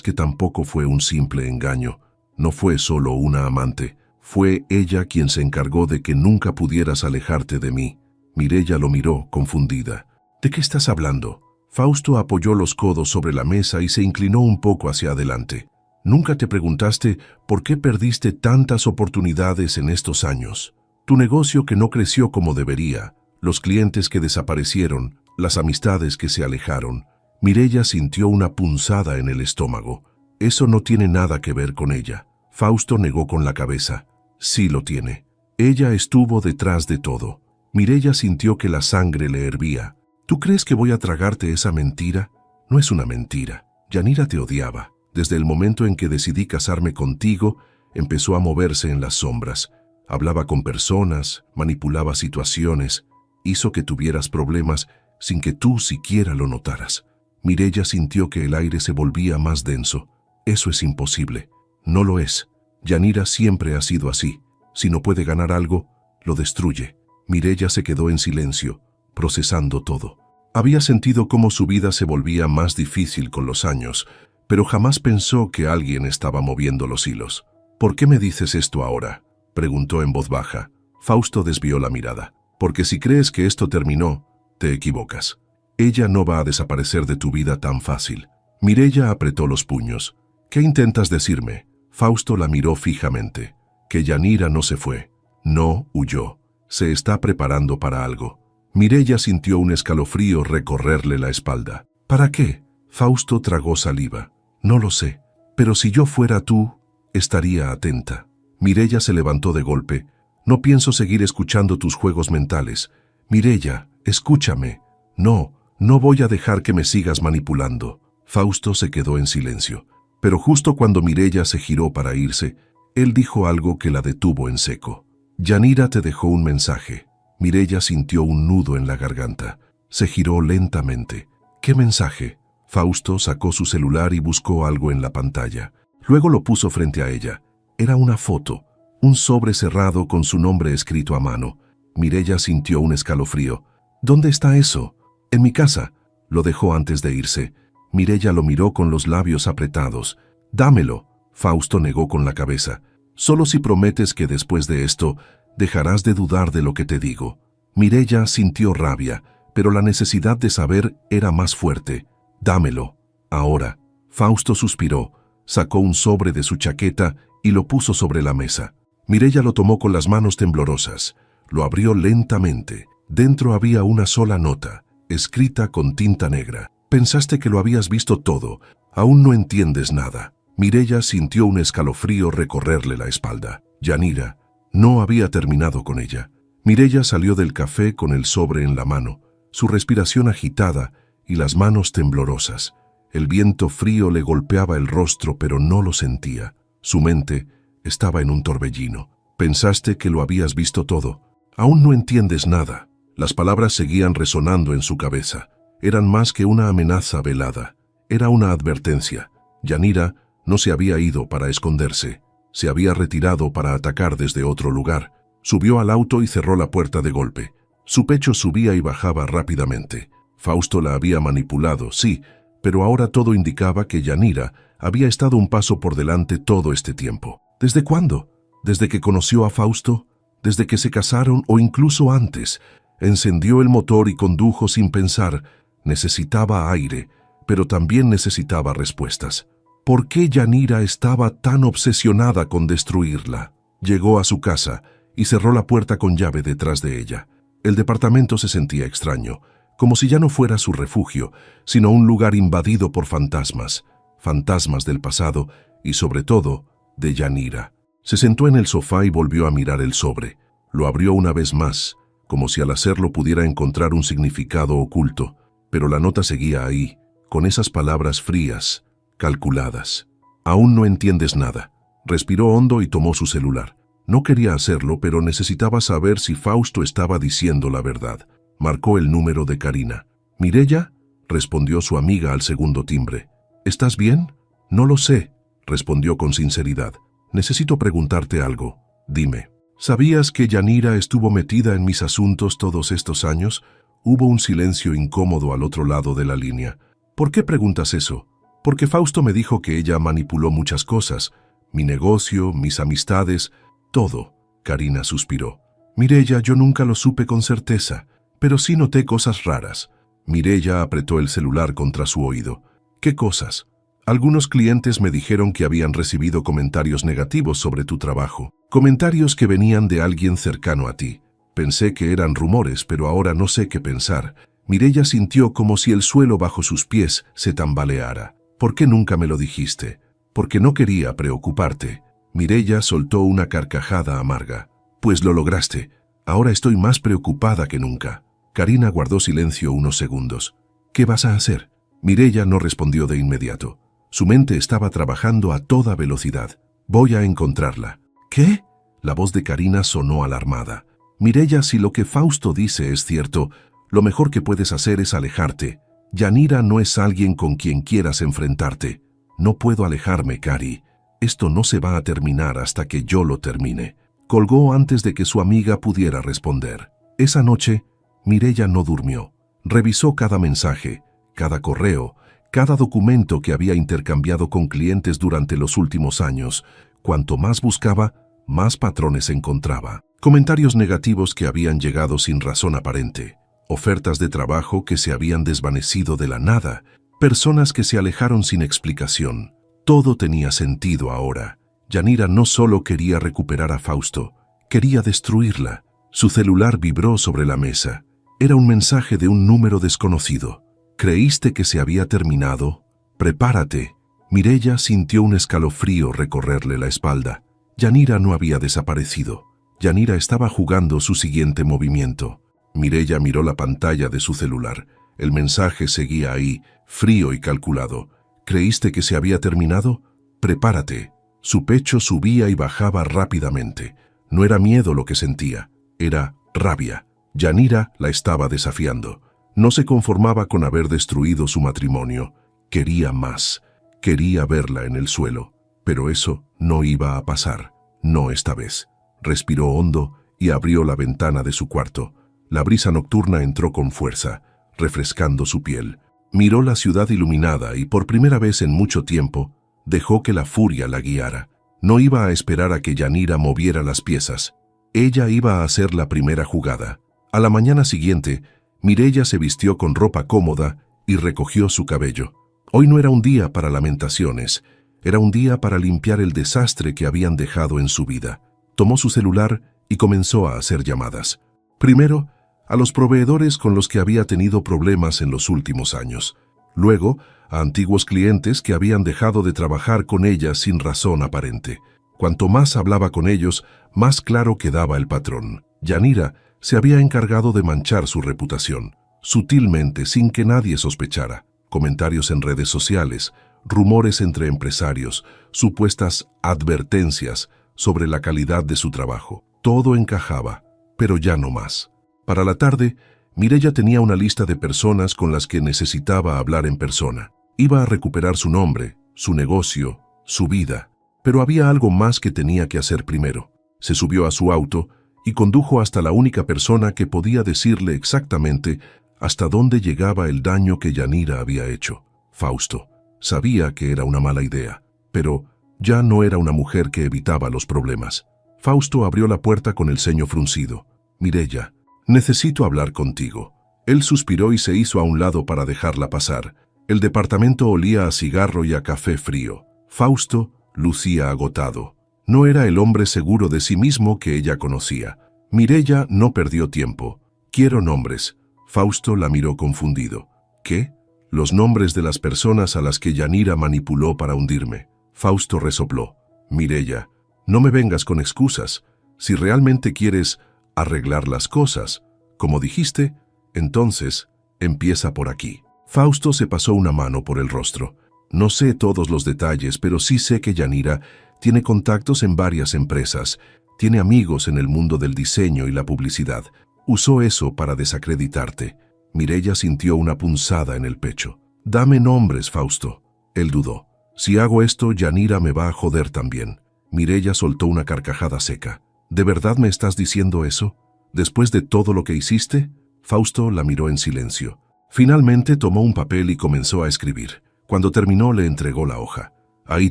que tampoco fue un simple engaño. No fue solo una amante. Fue ella quien se encargó de que nunca pudieras alejarte de mí». Mireya lo miró, confundida. «¿De qué estás hablando?» Fausto apoyó los codos sobre la mesa y se inclinó un poco hacia adelante. «¿Nunca te preguntaste por qué perdiste tantas oportunidades en estos años? Tu negocio que no creció como debería, los clientes que desaparecieron, las amistades que se alejaron». Mireya sintió una punzada en el estómago. «Eso no tiene nada que ver con ella». Fausto negó con la cabeza. «Sí lo tiene. Ella estuvo detrás de todo». Mireya sintió que la sangre le hervía. «¿Tú crees que voy a tragarte esa mentira? No es una mentira. Yanira te odiaba. Desde el momento en que decidí casarme contigo, empezó a moverse en las sombras. Hablaba con personas, manipulaba situaciones, hizo que tuvieras problemas sin que tú siquiera lo notaras». Mireya sintió que el aire se volvía más denso. «Eso es imposible». «No lo es. Yanira siempre ha sido así. Si no puede ganar algo, lo destruye. Mireya se quedó en silencio, procesando todo. Había sentido cómo su vida se volvía más difícil con los años, pero jamás pensó que alguien estaba moviendo los hilos. ¿Por qué me dices esto ahora?, preguntó en voz baja. Fausto desvió la mirada. Porque si crees que esto terminó, te equivocas. Ella no va a desaparecer de tu vida tan fácil. Mireya apretó los puños. ¿Qué intentas decirme? Fausto la miró fijamente. Que Yanira no se fue. No huyó. Se está preparando para algo. Mireya sintió un escalofrío recorrerle la espalda. ¿Para qué? Fausto tragó saliva. No lo sé. Pero si yo fuera tú, estaría atenta. Mireya se levantó de golpe. No pienso seguir escuchando tus juegos mentales. Mireya, escúchame. No voy a dejar que me sigas manipulando. Fausto se quedó en silencio. Pero justo cuando Mireya se giró para irse, él dijo algo que la detuvo en seco. Yanira te dejó un mensaje. Mireya sintió un nudo en la garganta. Se giró lentamente. ¿Qué mensaje? Fausto sacó su celular y buscó algo en la pantalla. Luego lo puso frente a ella. Era una foto, un sobre cerrado con su nombre escrito a mano. Mireya sintió un escalofrío. ¿Dónde está eso? En mi casa. Lo dejó antes de irse. Mireya lo miró con los labios apretados. Dámelo. Fausto negó con la cabeza. Solo si prometes que después de esto dejarás de dudar de lo que te digo. Mireya sintió rabia, pero la necesidad de saber era más fuerte. Dámelo. Ahora. Fausto suspiró, sacó un sobre de su chaqueta y lo puso sobre la mesa. Mireya lo tomó con las manos temblorosas. Lo abrió lentamente. Dentro había una sola nota, escrita con tinta negra. Pensaste que lo habías visto todo. Aún no entiendes nada. Mireya sintió un escalofrío recorrerle la espalda. Yanira no había terminado con ella. Mireya salió del café con el sobre en la mano, su respiración agitada y las manos temblorosas. El viento frío le golpeaba el rostro, pero no lo sentía. Su mente estaba en un torbellino. Pensaste que lo habías visto todo. Aún no entiendes nada. Las palabras seguían resonando en su cabeza. Eran más que una amenaza velada. Era una advertencia. Yanira no se había ido para esconderse. Se había retirado para atacar desde otro lugar. Subió al auto y cerró la puerta de golpe. Su pecho subía y bajaba rápidamente. Fausto la había manipulado, sí, pero ahora todo indicaba que Yanira había estado un paso por delante todo este tiempo. ¿Desde cuándo? ¿Desde que conoció a Fausto? ¿Desde que se casaron o incluso antes? Encendió el motor y condujo sin pensar. Necesitaba aire, pero también necesitaba respuestas. ¿Por qué Yanira estaba tan obsesionada con destruirla? Llegó a su casa y cerró la puerta con llave detrás de ella. El departamento se sentía extraño, como si ya no fuera su refugio, sino un lugar invadido por fantasmas. Fantasmas del pasado y, sobre todo, de Yanira. Se sentó en el sofá y volvió a mirar el sobre. Lo abrió una vez más, como si al hacerlo pudiera encontrar un significado oculto. Pero la nota seguía ahí, con esas palabras frías, calculadas. Aún no entiendes nada. Respiró hondo y tomó su celular. No quería hacerlo, pero necesitaba saber si Fausto estaba diciendo la verdad. Marcó el número de Karina. «¿Mireya?», respondió su amiga al segundo timbre. «¿Estás bien?». «No lo sé», respondió con sinceridad. «Necesito preguntarte algo. Dime. ¿Sabías que Yanira estuvo metida en mis asuntos todos estos años?». Hubo un silencio incómodo al otro lado de la línea. «¿Por qué preguntas eso?». «Porque Fausto me dijo que ella manipuló muchas cosas. Mi negocio, mis amistades, todo». Karina suspiró. «Mireya, yo nunca lo supe con certeza, pero sí noté cosas raras». Mireya apretó el celular contra su oído. «¿Qué cosas?». «Algunos clientes me dijeron que habían recibido comentarios negativos sobre tu trabajo. Comentarios que venían de alguien cercano a ti. Pensé que eran rumores, pero ahora no sé qué pensar». Mireya sintió como si el suelo bajo sus pies se tambaleara. «¿Por qué nunca me lo dijiste?». «Porque no quería preocuparte». Mireya soltó una carcajada amarga. «Pues lo lograste. Ahora estoy más preocupada que nunca». Karina guardó silencio unos segundos. «¿Qué vas a hacer?». Mireya no respondió de inmediato. Su mente estaba trabajando a toda velocidad. «Voy a encontrarla». «¿Qué?». La voz de Karina sonó alarmada. «Mireya, si lo que Fausto dice es cierto, lo mejor que puedes hacer es alejarte. Yanira no es alguien con quien quieras enfrentarte». «No puedo alejarme, Cari. Esto no se va a terminar hasta que yo lo termine». Colgó antes de que su amiga pudiera responder. Esa noche, Mireya no durmió. Revisó cada mensaje, cada correo, cada documento que había intercambiado con clientes durante los últimos años. Cuanto más buscaba, más patrones encontraba. Comentarios negativos que habían llegado sin razón aparente. Ofertas de trabajo que se habían desvanecido de la nada. Personas que se alejaron sin explicación. Todo tenía sentido ahora. Yanira no solo quería recuperar a Fausto, quería destruirla. Su celular vibró sobre la mesa. Era un mensaje de un número desconocido. ¿Creíste que se había terminado? Prepárate. Mireya sintió un escalofrío recorrerle la espalda. Yanira no había desaparecido. Yanira estaba jugando su siguiente movimiento. Mireya miró la pantalla de su celular. El mensaje seguía ahí, frío y calculado. ¿Creíste que se había terminado? Prepárate. Su pecho subía y bajaba rápidamente. No era miedo lo que sentía, era rabia. Yanira la estaba desafiando. No se conformaba con haber destruido su matrimonio. Quería más. Quería verla en el suelo. Pero eso no iba a pasar. No esta vez. Respiró hondo y abrió la ventana de su cuarto. La brisa nocturna entró con fuerza, refrescando su piel. Miró la ciudad iluminada y por primera vez en mucho tiempo dejó que la furia la guiara. No iba a esperar a que Yanira moviera las piezas. Ella iba a hacer la primera jugada. A la mañana siguiente, Mireya se vistió con ropa cómoda y recogió su cabello. Hoy no era un día para lamentaciones, era un día para limpiar el desastre que habían dejado en su vida. Tomó su celular y comenzó a hacer llamadas. Primero, a los proveedores con los que había tenido problemas en los últimos años. Luego, a antiguos clientes que habían dejado de trabajar con ella sin razón aparente. Cuanto más hablaba con ellos, más claro quedaba el patrón. Yanira se había encargado de manchar su reputación, sutilmente, sin que nadie sospechara. Comentarios en redes sociales, rumores entre empresarios, supuestas advertencias sobre la calidad de su trabajo. Todo encajaba, pero ya no más. Para la tarde, Mireya tenía una lista de personas con las que necesitaba hablar en persona. Iba a recuperar su nombre, su negocio, su vida. Pero había algo más que tenía que hacer primero. Se subió a su auto y condujo hasta la única persona que podía decirle exactamente hasta dónde llegaba el daño que Yanira había hecho. Fausto. Sabía que era una mala idea, pero ya no era una mujer que evitaba los problemas. Fausto abrió la puerta con el ceño fruncido. Mireya, necesito hablar contigo. Él suspiró y se hizo a un lado para dejarla pasar. El departamento olía a cigarro y a café frío. Fausto lucía agotado. No era el hombre seguro de sí mismo que ella conocía. Mireya no perdió tiempo. Quiero nombres. Fausto la miró confundido. ¿Qué? Los nombres de las personas a las que Yanira manipuló para hundirme. Fausto resopló. Mireya, no me vengas con excusas. Si realmente quieres arreglar las cosas, como dijiste, entonces empieza por aquí. Fausto se pasó una mano por el rostro. No sé todos los detalles, pero sí sé que Yanira tiene contactos en varias empresas, tiene amigos en el mundo del diseño y la publicidad. Usó eso para desacreditarte. Mireya sintió una punzada en el pecho. Dame nombres, Fausto. Él dudó. Si hago esto, Yanira me va a joder también. Mireya soltó una carcajada seca. ¿De verdad me estás diciendo eso? ¿Después de todo lo que hiciste? Fausto la miró en silencio. Finalmente tomó un papel y comenzó a escribir. Cuando terminó le entregó la hoja. Ahí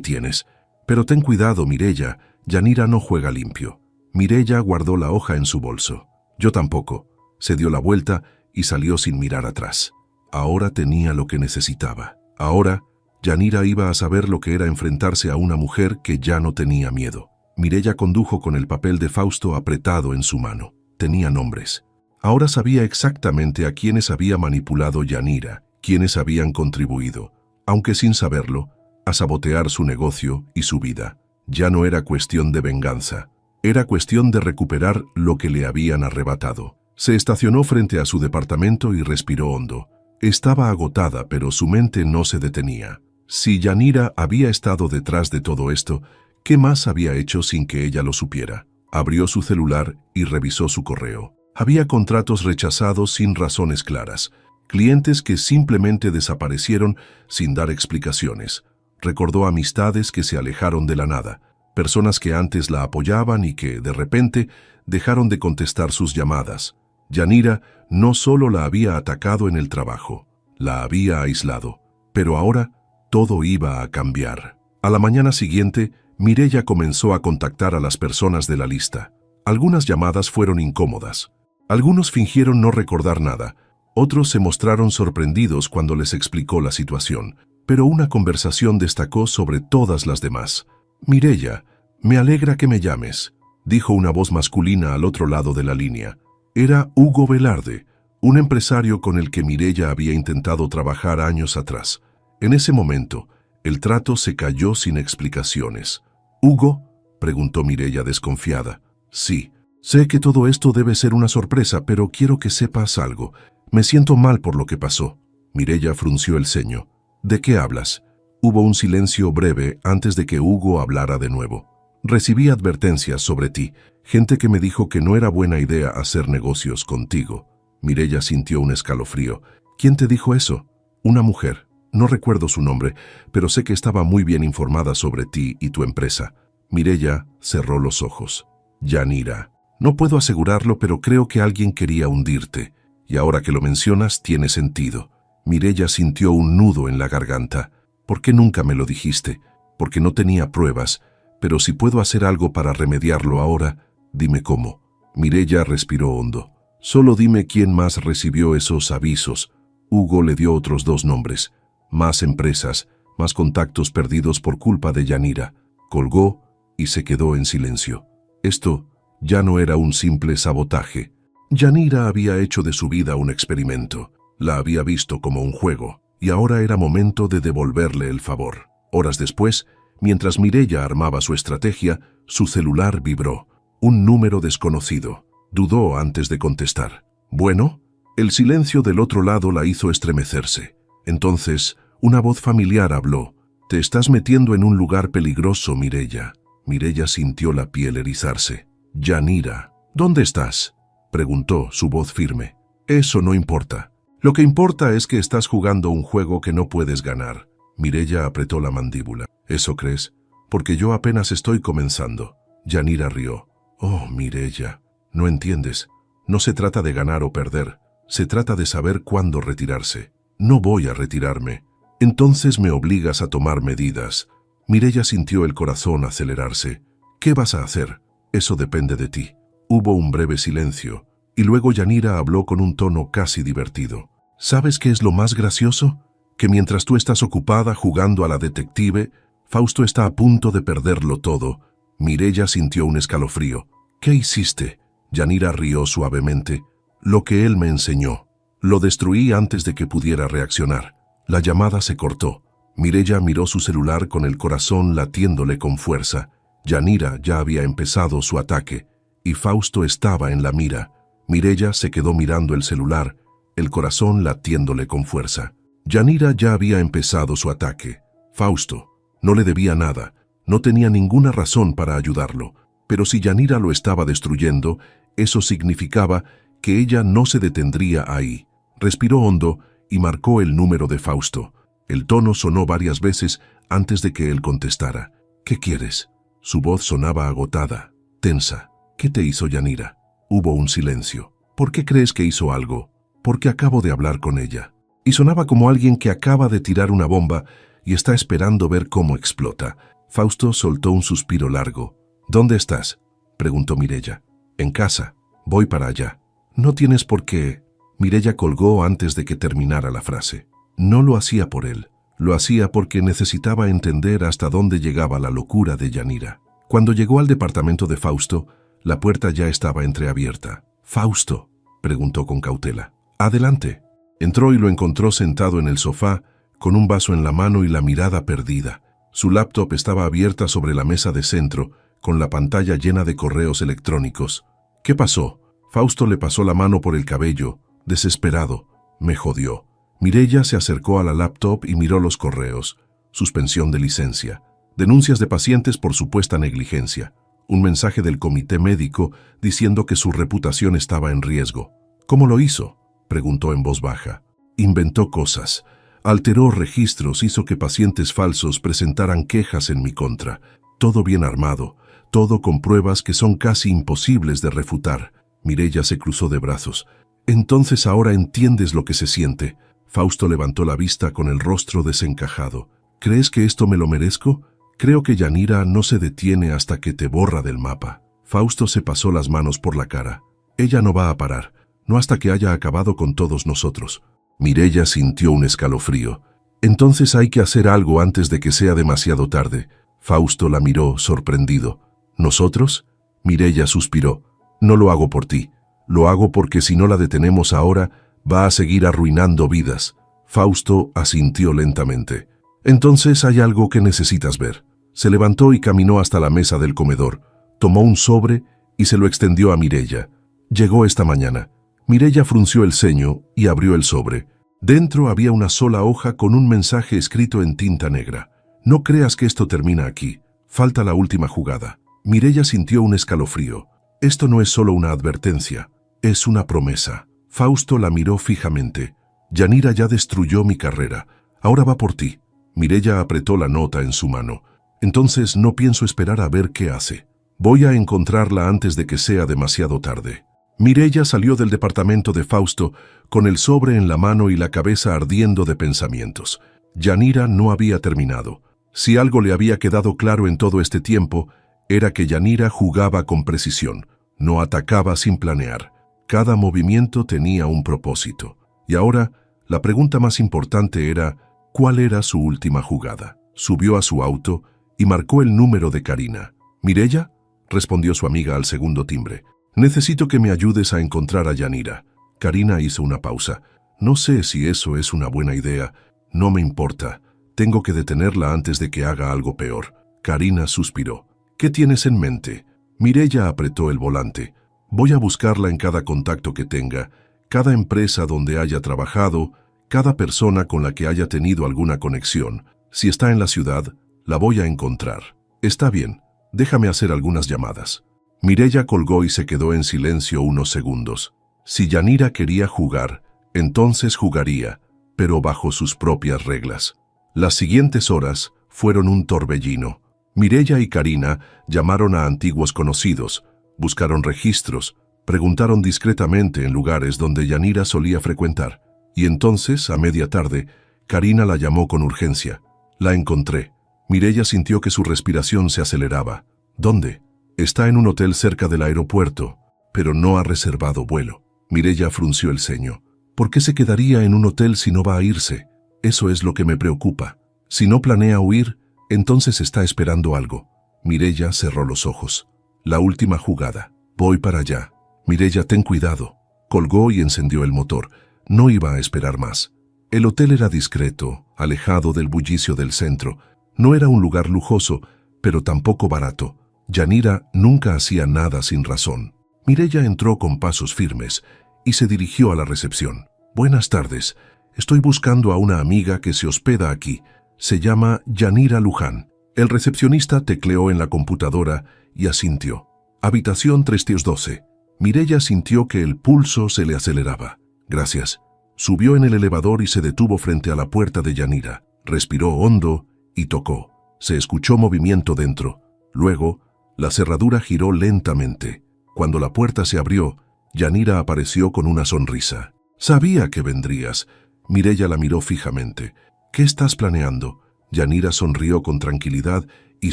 tienes. Pero ten cuidado, Mireya, Yanira no juega limpio. Mireya guardó la hoja en su bolso. Yo tampoco. Se dio la vuelta y salió sin mirar atrás. Ahora tenía lo que necesitaba. Ahora, Yanira iba a saber lo que era enfrentarse a una mujer que ya no tenía miedo. Mireya condujo con el papel de Fausto apretado en su mano. Tenía nombres. Ahora sabía exactamente a quiénes había manipulado Yanira, quiénes habían contribuido, aunque sin saberlo, a sabotear su negocio y su vida. Ya no era cuestión de venganza, era cuestión de recuperar lo que le habían arrebatado. Se estacionó frente a su departamento y respiró hondo. Estaba agotada, pero su mente no se detenía. Si Yanira había estado detrás de todo esto, ¿qué más había hecho sin que ella lo supiera? Abrió su celular y revisó su correo. Había contratos rechazados sin razones claras, clientes que simplemente desaparecieron sin dar explicaciones. Recordó amistades que se alejaron de la nada, personas que antes la apoyaban y que, de repente, dejaron de contestar sus llamadas. Yanira no solo la había atacado en el trabajo, la había aislado, pero ahora todo iba a cambiar. A la mañana siguiente, Mireya comenzó a contactar a las personas de la lista. Algunas llamadas fueron incómodas. Algunos fingieron no recordar nada. Otros se mostraron sorprendidos cuando les explicó la situación. Pero una conversación destacó sobre todas las demás. «Mireya, me alegra que me llames», dijo una voz masculina al otro lado de la línea. Era Hugo Velarde, un empresario con el que Mireya había intentado trabajar años atrás. En ese momento, el trato se cayó sin explicaciones. «¿Hugo?», preguntó Mireya desconfiada. «Sí, sé que todo esto debe ser una sorpresa, pero quiero que sepas algo. Me siento mal por lo que pasó». Mireya frunció el ceño. «¿De qué hablas?». Hubo un silencio breve antes de que Hugo hablara de nuevo. «Recibí advertencias sobre ti, gente que me dijo que no era buena idea hacer negocios contigo». Mireya sintió un escalofrío. «¿Quién te dijo eso?». «Una mujer. No recuerdo su nombre, pero sé que estaba muy bien informada sobre ti y tu empresa». Mireya cerró los ojos. «Yanira, no puedo asegurarlo, pero creo que alguien quería hundirte. Y ahora que lo mencionas, tiene sentido». Mireya sintió un nudo en la garganta. «¿Por qué nunca me lo dijiste?». «Porque no tenía pruebas, pero si puedo hacer algo para remediarlo ahora, dime cómo». Mireya respiró hondo. «Solo dime quién más recibió esos avisos». Hugo le dio otros 2 nombres. Más empresas, más contactos perdidos por culpa de Yanira. Colgó y se quedó en silencio. Esto ya no era un simple sabotaje. Yanira había hecho de su vida un experimento. La había visto como un juego, y ahora era momento de devolverle el favor. Horas después, mientras Mireya armaba su estrategia, su celular vibró. Un número desconocido. Dudó antes de contestar. «¿Bueno?». El silencio del otro lado la hizo estremecerse. Entonces, una voz familiar habló. «Te estás metiendo en un lugar peligroso, Mireya». Mireya sintió la piel erizarse. «Yanira, ¿dónde estás?», preguntó, su voz firme. «Eso no importa. Lo que importa es que estás jugando un juego que no puedes ganar». Mireya apretó la mandíbula. «¿Eso crees? Porque yo apenas estoy comenzando». Yanira rió. «Oh, Mireya, no entiendes. No se trata de ganar o perder. Se trata de saber cuándo retirarse. No voy a retirarme. Entonces me obligas a tomar medidas». Mireya sintió el corazón acelerarse. «¿Qué vas a hacer?». «Eso depende de ti». Hubo un breve silencio, y luego Yanira habló con un tono casi divertido. «¿Sabes qué es lo más gracioso? Que mientras tú estás ocupada jugando a la detective, Fausto está a punto de perderlo todo». Mireya sintió un escalofrío. «¿Qué hiciste?». Yanira rió suavemente. «Lo que él me enseñó. Lo destruí antes de que pudiera reaccionar». La llamada se cortó. Mireya miró su celular con el corazón latiéndole con fuerza. Yanira ya había empezado su ataque, y Fausto estaba en la mira. Mireya se quedó mirando el celular, el corazón latiéndole con fuerza. Yanira ya había empezado su ataque. Fausto no le debía nada, no tenía ninguna razón para ayudarlo, pero si Yanira lo estaba destruyendo, eso significaba que ella no se detendría ahí. Respiró hondo y marcó el número de Fausto. El tono sonó varias veces antes de que él contestara. «¿Qué quieres?». Su voz sonaba agotada, tensa. «¿Qué te hizo Yanira?». Hubo un silencio. «¿Por qué crees que hizo algo?». «Porque acabo de hablar con ella». Y sonaba como alguien que acaba de tirar una bomba y está esperando ver cómo explota. Fausto soltó un suspiro largo. «¿Dónde estás?», preguntó Mireya. «En casa. Voy para allá». «No tienes por qué». Mireya colgó antes de que terminara la frase. No lo hacía por él. Lo hacía porque necesitaba entender hasta dónde llegaba la locura de Yanira. Cuando llegó al departamento de Fausto, la puerta ya estaba entreabierta. «¿Fausto?», preguntó con cautela. «Adelante». Entró y lo encontró sentado en el sofá, con un vaso en la mano y la mirada perdida. Su laptop estaba abierta sobre la mesa de centro, con la pantalla llena de correos electrónicos. «¿Qué pasó?». Fausto le pasó la mano por el cabello, desesperado. «Me jodió». Mireya se acercó a la laptop y miró los correos. Suspensión de licencia. Denuncias de pacientes por supuesta negligencia. Un mensaje del comité médico diciendo que su reputación estaba en riesgo. «¿Cómo lo hizo?», preguntó en voz baja. «Inventó cosas. Alteró registros, hizo que pacientes falsos presentaran quejas en mi contra. todo bien armado, todo con pruebas que son casi imposibles de refutar. Mireya se cruzó de brazos. Entonces ahora entiendes lo que se siente. Fausto levantó la vista con el rostro desencajado. ¿Crees que esto me lo merezco? Creo que Yanira no se detiene hasta que te borra del mapa. Fausto se pasó las manos por la cara. Ella no va a parar, no hasta que haya acabado con todos nosotros. Mireya sintió un escalofrío. Entonces hay que hacer algo antes de que sea demasiado tarde. Fausto la miró, sorprendido. ¿Nosotros? Mireya suspiró. No lo hago por ti. Lo hago porque si no la detenemos ahora, va a seguir arruinando vidas. Fausto asintió lentamente. Entonces hay algo que necesitas ver. Se levantó y caminó hasta la mesa del comedor. Tomó un sobre y se lo extendió a Mireya. Llegó esta mañana. Mireya frunció el ceño y abrió el sobre. Dentro había una sola hoja con un mensaje escrito en tinta negra. No creas que esto termina aquí. Falta la última jugada. Mireya sintió un escalofrío. Esto no es solo una advertencia, es una promesa. Fausto la miró fijamente. Yanira ya destruyó mi carrera. Ahora va por ti. Mireya apretó la nota en su mano. Entonces no pienso esperar a ver qué hace. Voy a encontrarla antes de que sea demasiado tarde. Mireya salió del departamento de Fausto con el sobre en la mano y la cabeza ardiendo de pensamientos. Yanira no había terminado. Si algo le había quedado claro en todo este tiempo, era que Yanira jugaba con precisión, no atacaba sin planear. Cada movimiento tenía un propósito. Y ahora, la pregunta más importante era, ¿cuál era su última jugada? Subió a su auto y marcó el número de Karina. ¿Mireya? Respondió su amiga al segundo timbre. Necesito que me ayudes a encontrar a Yanira. Karina hizo una pausa. No sé si eso es una buena idea. No me importa. Tengo que detenerla antes de que haga algo peor. Karina suspiró. ¿Qué tienes en mente? Mireya apretó el volante. Voy a buscarla en cada contacto que tenga, cada empresa donde haya trabajado, cada persona con la que haya tenido alguna conexión. Si está en la ciudad, la voy a encontrar. Está bien, déjame hacer algunas llamadas. Mireya colgó y se quedó en silencio unos segundos. Si Yanira quería jugar, entonces jugaría, pero bajo sus propias reglas. Las siguientes horas fueron un torbellino. Mireya y Karina llamaron a antiguos conocidos, buscaron registros, preguntaron discretamente en lugares donde Yanira solía frecuentar. Y entonces, a media tarde, Karina la llamó con urgencia. La encontré. Mireya sintió que su respiración se aceleraba. ¿Dónde? Está en un hotel cerca del aeropuerto, pero no ha reservado vuelo. Mireya frunció el ceño. ¿Por qué se quedaría en un hotel si no va a irse? Eso es lo que me preocupa. Si no planea huir, entonces está esperando algo. Mireya cerró los ojos. La última jugada. Voy para allá. Mireya, ten cuidado. Colgó y encendió el motor. No iba a esperar más. El hotel era discreto, alejado del bullicio del centro. No era un lugar lujoso, pero tampoco barato. Yanira nunca hacía nada sin razón. Mireya entró con pasos firmes y se dirigió a la recepción. Buenas tardes. Estoy buscando a una amiga que se hospeda aquí. Se llama Yanira Luján. El recepcionista tecleó en la computadora y asintió. Habitación 312. Mireya sintió que el pulso se le aceleraba. Gracias. Subió en el elevador y se detuvo frente a la puerta de Yanira. Respiró hondo y tocó. Se escuchó movimiento dentro. Luego, la cerradura giró lentamente. Cuando la puerta se abrió, Yanira apareció con una sonrisa. Sabía que vendrías. Mireya la miró fijamente. ¿Qué estás planeando? Yanira sonrió con tranquilidad y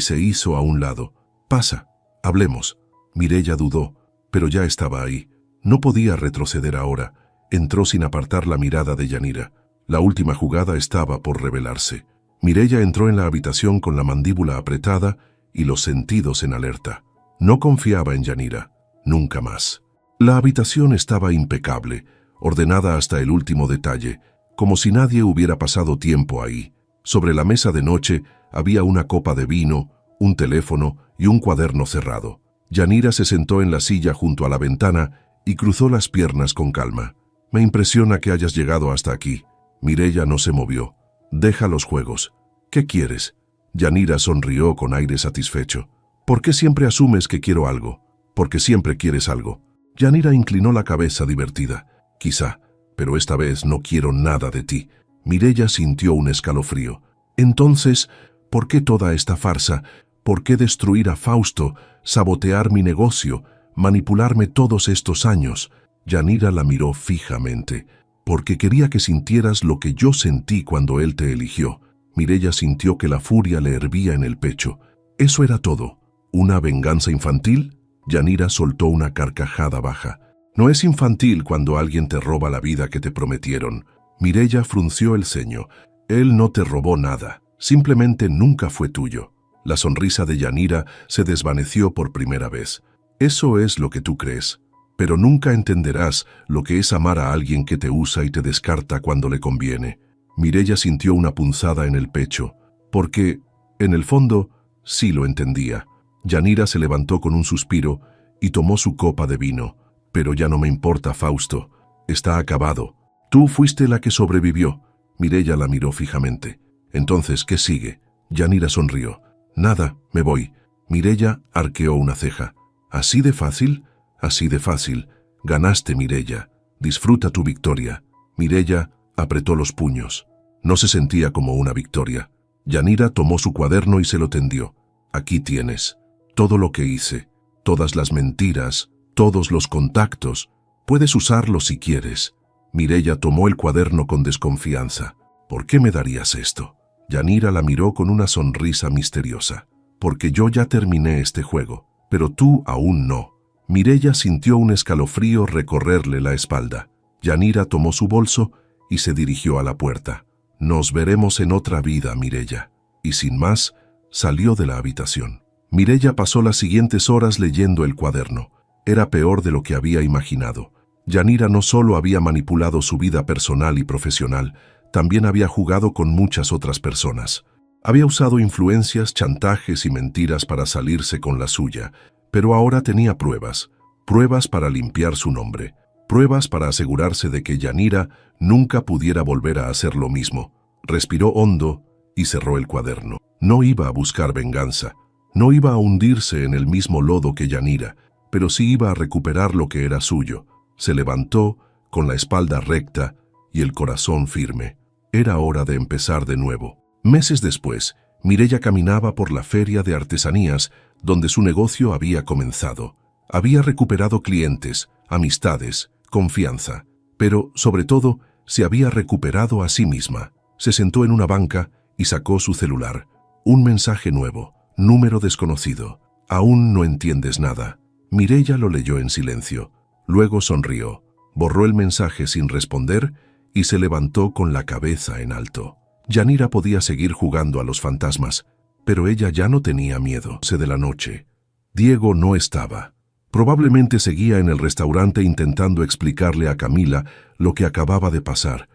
se hizo a un lado. Pasa, hablemos. Mireya dudó, pero ya estaba ahí. No podía retroceder ahora. Entró sin apartar la mirada de Yanira. La última jugada estaba por revelarse. Mireya entró en la habitación con la mandíbula apretada y los sentidos en alerta. No confiaba en Yanira, nunca más. La habitación estaba impecable, ordenada hasta el último detalle, como si nadie hubiera pasado tiempo ahí. Sobre la mesa de noche había una copa de vino, un teléfono y un cuaderno cerrado. Yanira se sentó en la silla junto a la ventana y cruzó las piernas con calma. Me impresiona que hayas llegado hasta aquí. Mireya no se movió. Deja los juegos. ¿Qué quieres? Yanira sonrió con aire satisfecho. ¿Por qué siempre asumes que quiero algo? Porque siempre quieres algo. Yanira inclinó la cabeza divertida. Quizá, pero esta vez no quiero nada de ti. Mireya sintió un escalofrío. Entonces, ¿por qué toda esta farsa? ¿Por qué destruir a Fausto, sabotear mi negocio, manipularme todos estos años? Yanira la miró fijamente. Porque quería que sintieras lo que yo sentí cuando él te eligió. Mireya sintió que la furia le hervía en el pecho. Eso era todo. ¿Una venganza infantil? Yanira soltó una carcajada baja. No es infantil cuando alguien te roba la vida que te prometieron. Mireya frunció el ceño. Él no te robó nada. Simplemente nunca fue tuyo. La sonrisa de Yanira se desvaneció por primera vez. Eso es lo que tú crees. Pero nunca entenderás lo que es amar a alguien que te usa y te descarta cuando le conviene. Mireya sintió una punzada en el pecho, porque, en el fondo, sí lo entendía. Yanira se levantó con un suspiro y tomó su copa de vino. Pero ya no me importa, Fausto. Está acabado. Tú fuiste la que sobrevivió. Mireya la miró fijamente. Entonces, ¿qué sigue? Yanira sonrió. Nada, me voy. Mireya arqueó una ceja. ¿Así de fácil? Así de fácil. Ganaste, Mireya. Disfruta tu victoria. Mireya apretó los puños. No se sentía como una victoria. Yanira tomó su cuaderno y se lo tendió. Aquí tienes. Todo lo que hice. Todas las mentiras. Todos los contactos. Puedes usarlo si quieres. Mireya tomó el cuaderno con desconfianza. ¿Por qué me darías esto? Yanira la miró con una sonrisa misteriosa. Porque yo ya terminé este juego, pero tú aún no. Mireya sintió un escalofrío recorrerle la espalda. Yanira tomó su bolso y se dirigió a la puerta. Nos veremos en otra vida, Mireya. Y sin más, salió de la habitación. Mireya pasó las siguientes horas leyendo el cuaderno. Era peor de lo que había imaginado. Yanira no solo había manipulado su vida personal y profesional, también había jugado con muchas otras personas. Había usado influencias, chantajes y mentiras para salirse con la suya, pero ahora tenía pruebas. Pruebas para limpiar su nombre. Pruebas para asegurarse de que Yanira nunca pudiera volver a hacer lo mismo. Respiró hondo y cerró el cuaderno. No iba a buscar venganza. No iba a hundirse en el mismo lodo que Yanira, pero sí iba a recuperar lo que era suyo. Se levantó, con la espalda recta y el corazón firme. Era hora de empezar de nuevo. Meses después, Mireya caminaba por la feria de artesanías donde su negocio había comenzado. Había recuperado clientes, amistades, confianza, pero, sobre todo, se había recuperado a sí misma. Se sentó en una banca y sacó su celular. Un mensaje nuevo, número desconocido. Aún no entiendes nada. Mireya lo leyó en silencio. Luego sonrió, borró el mensaje sin responder y se levantó con la cabeza en alto. Yanira podía seguir jugando a los fantasmas, pero ella ya no tenía miedo. De la noche. Diego no estaba. Probablemente seguía en el restaurante intentando explicarle a Camila lo que acababa de pasar,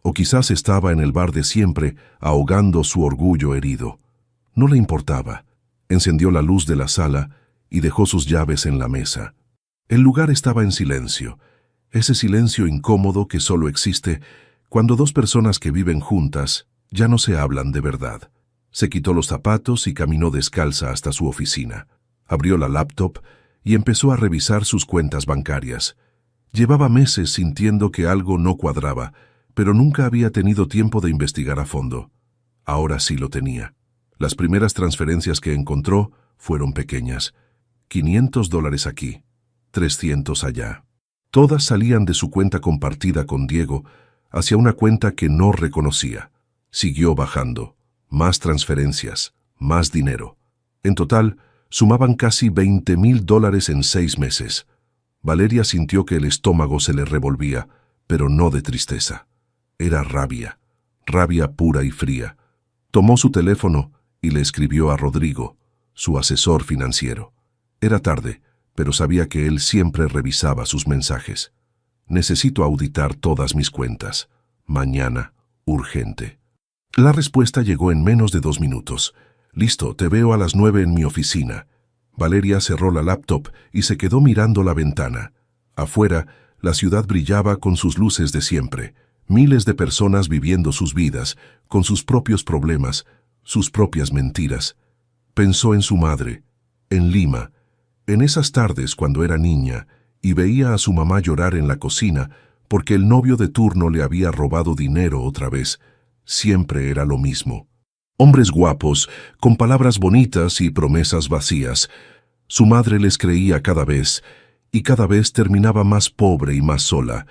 o quizás estaba en el bar de siempre, ahogando su orgullo herido. No le importaba. Encendió la luz de la sala y dejó sus llaves en la mesa. El lugar estaba en silencio, ese silencio incómodo que solo existe cuando dos personas que viven juntas ya no se hablan de verdad. Se quitó los zapatos y caminó descalza hasta su oficina. Abrió la laptop y empezó a revisar sus cuentas bancarias. Llevaba meses sintiendo que algo no cuadraba, pero nunca había tenido tiempo de investigar a fondo. Ahora sí lo tenía. Las primeras transferencias que encontró fueron pequeñas. $500 aquí, 300 allá. Todas salían de su cuenta compartida con Diego hacia una cuenta que no reconocía. Siguió bajando. Más transferencias, más dinero. En total, sumaban casi $20,000 en 6 meses. Valeria sintió que el estómago se le revolvía, pero no de tristeza. Era rabia, rabia pura y fría. Tomó su teléfono y le escribió a Rodrigo, su asesor financiero. Era tarde, pero sabía que él siempre revisaba sus mensajes. Necesito auditar todas mis cuentas. Mañana, urgente. La respuesta llegó en menos de 2 minutos. Listo, te veo a las 9 en mi oficina. Valeria cerró la laptop y se quedó mirando la ventana. Afuera, la ciudad brillaba con sus luces de siempre. Miles de personas viviendo sus vidas, con sus propios problemas, sus propias mentiras. Pensó en su madre, en Lima, en esas tardes cuando era niña y veía a su mamá llorar en la cocina porque el novio de turno le había robado dinero otra vez. Siempre era lo mismo. Hombres guapos, con palabras bonitas y promesas vacías. Su madre les creía cada vez, y cada vez terminaba más pobre y más sola.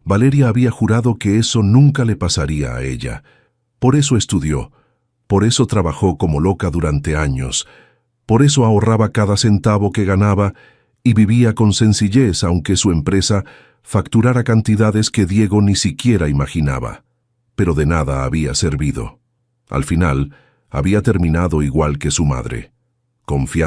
Valeria había jurado que eso nunca le pasaría a ella. Por eso estudió, por eso trabajó como loca durante años, por eso ahorraba cada centavo que ganaba y vivía con sencillez aunque su empresa facturara cantidades que Diego ni siquiera imaginaba. Pero de nada había servido. Al final, había terminado igual que su madre, confiando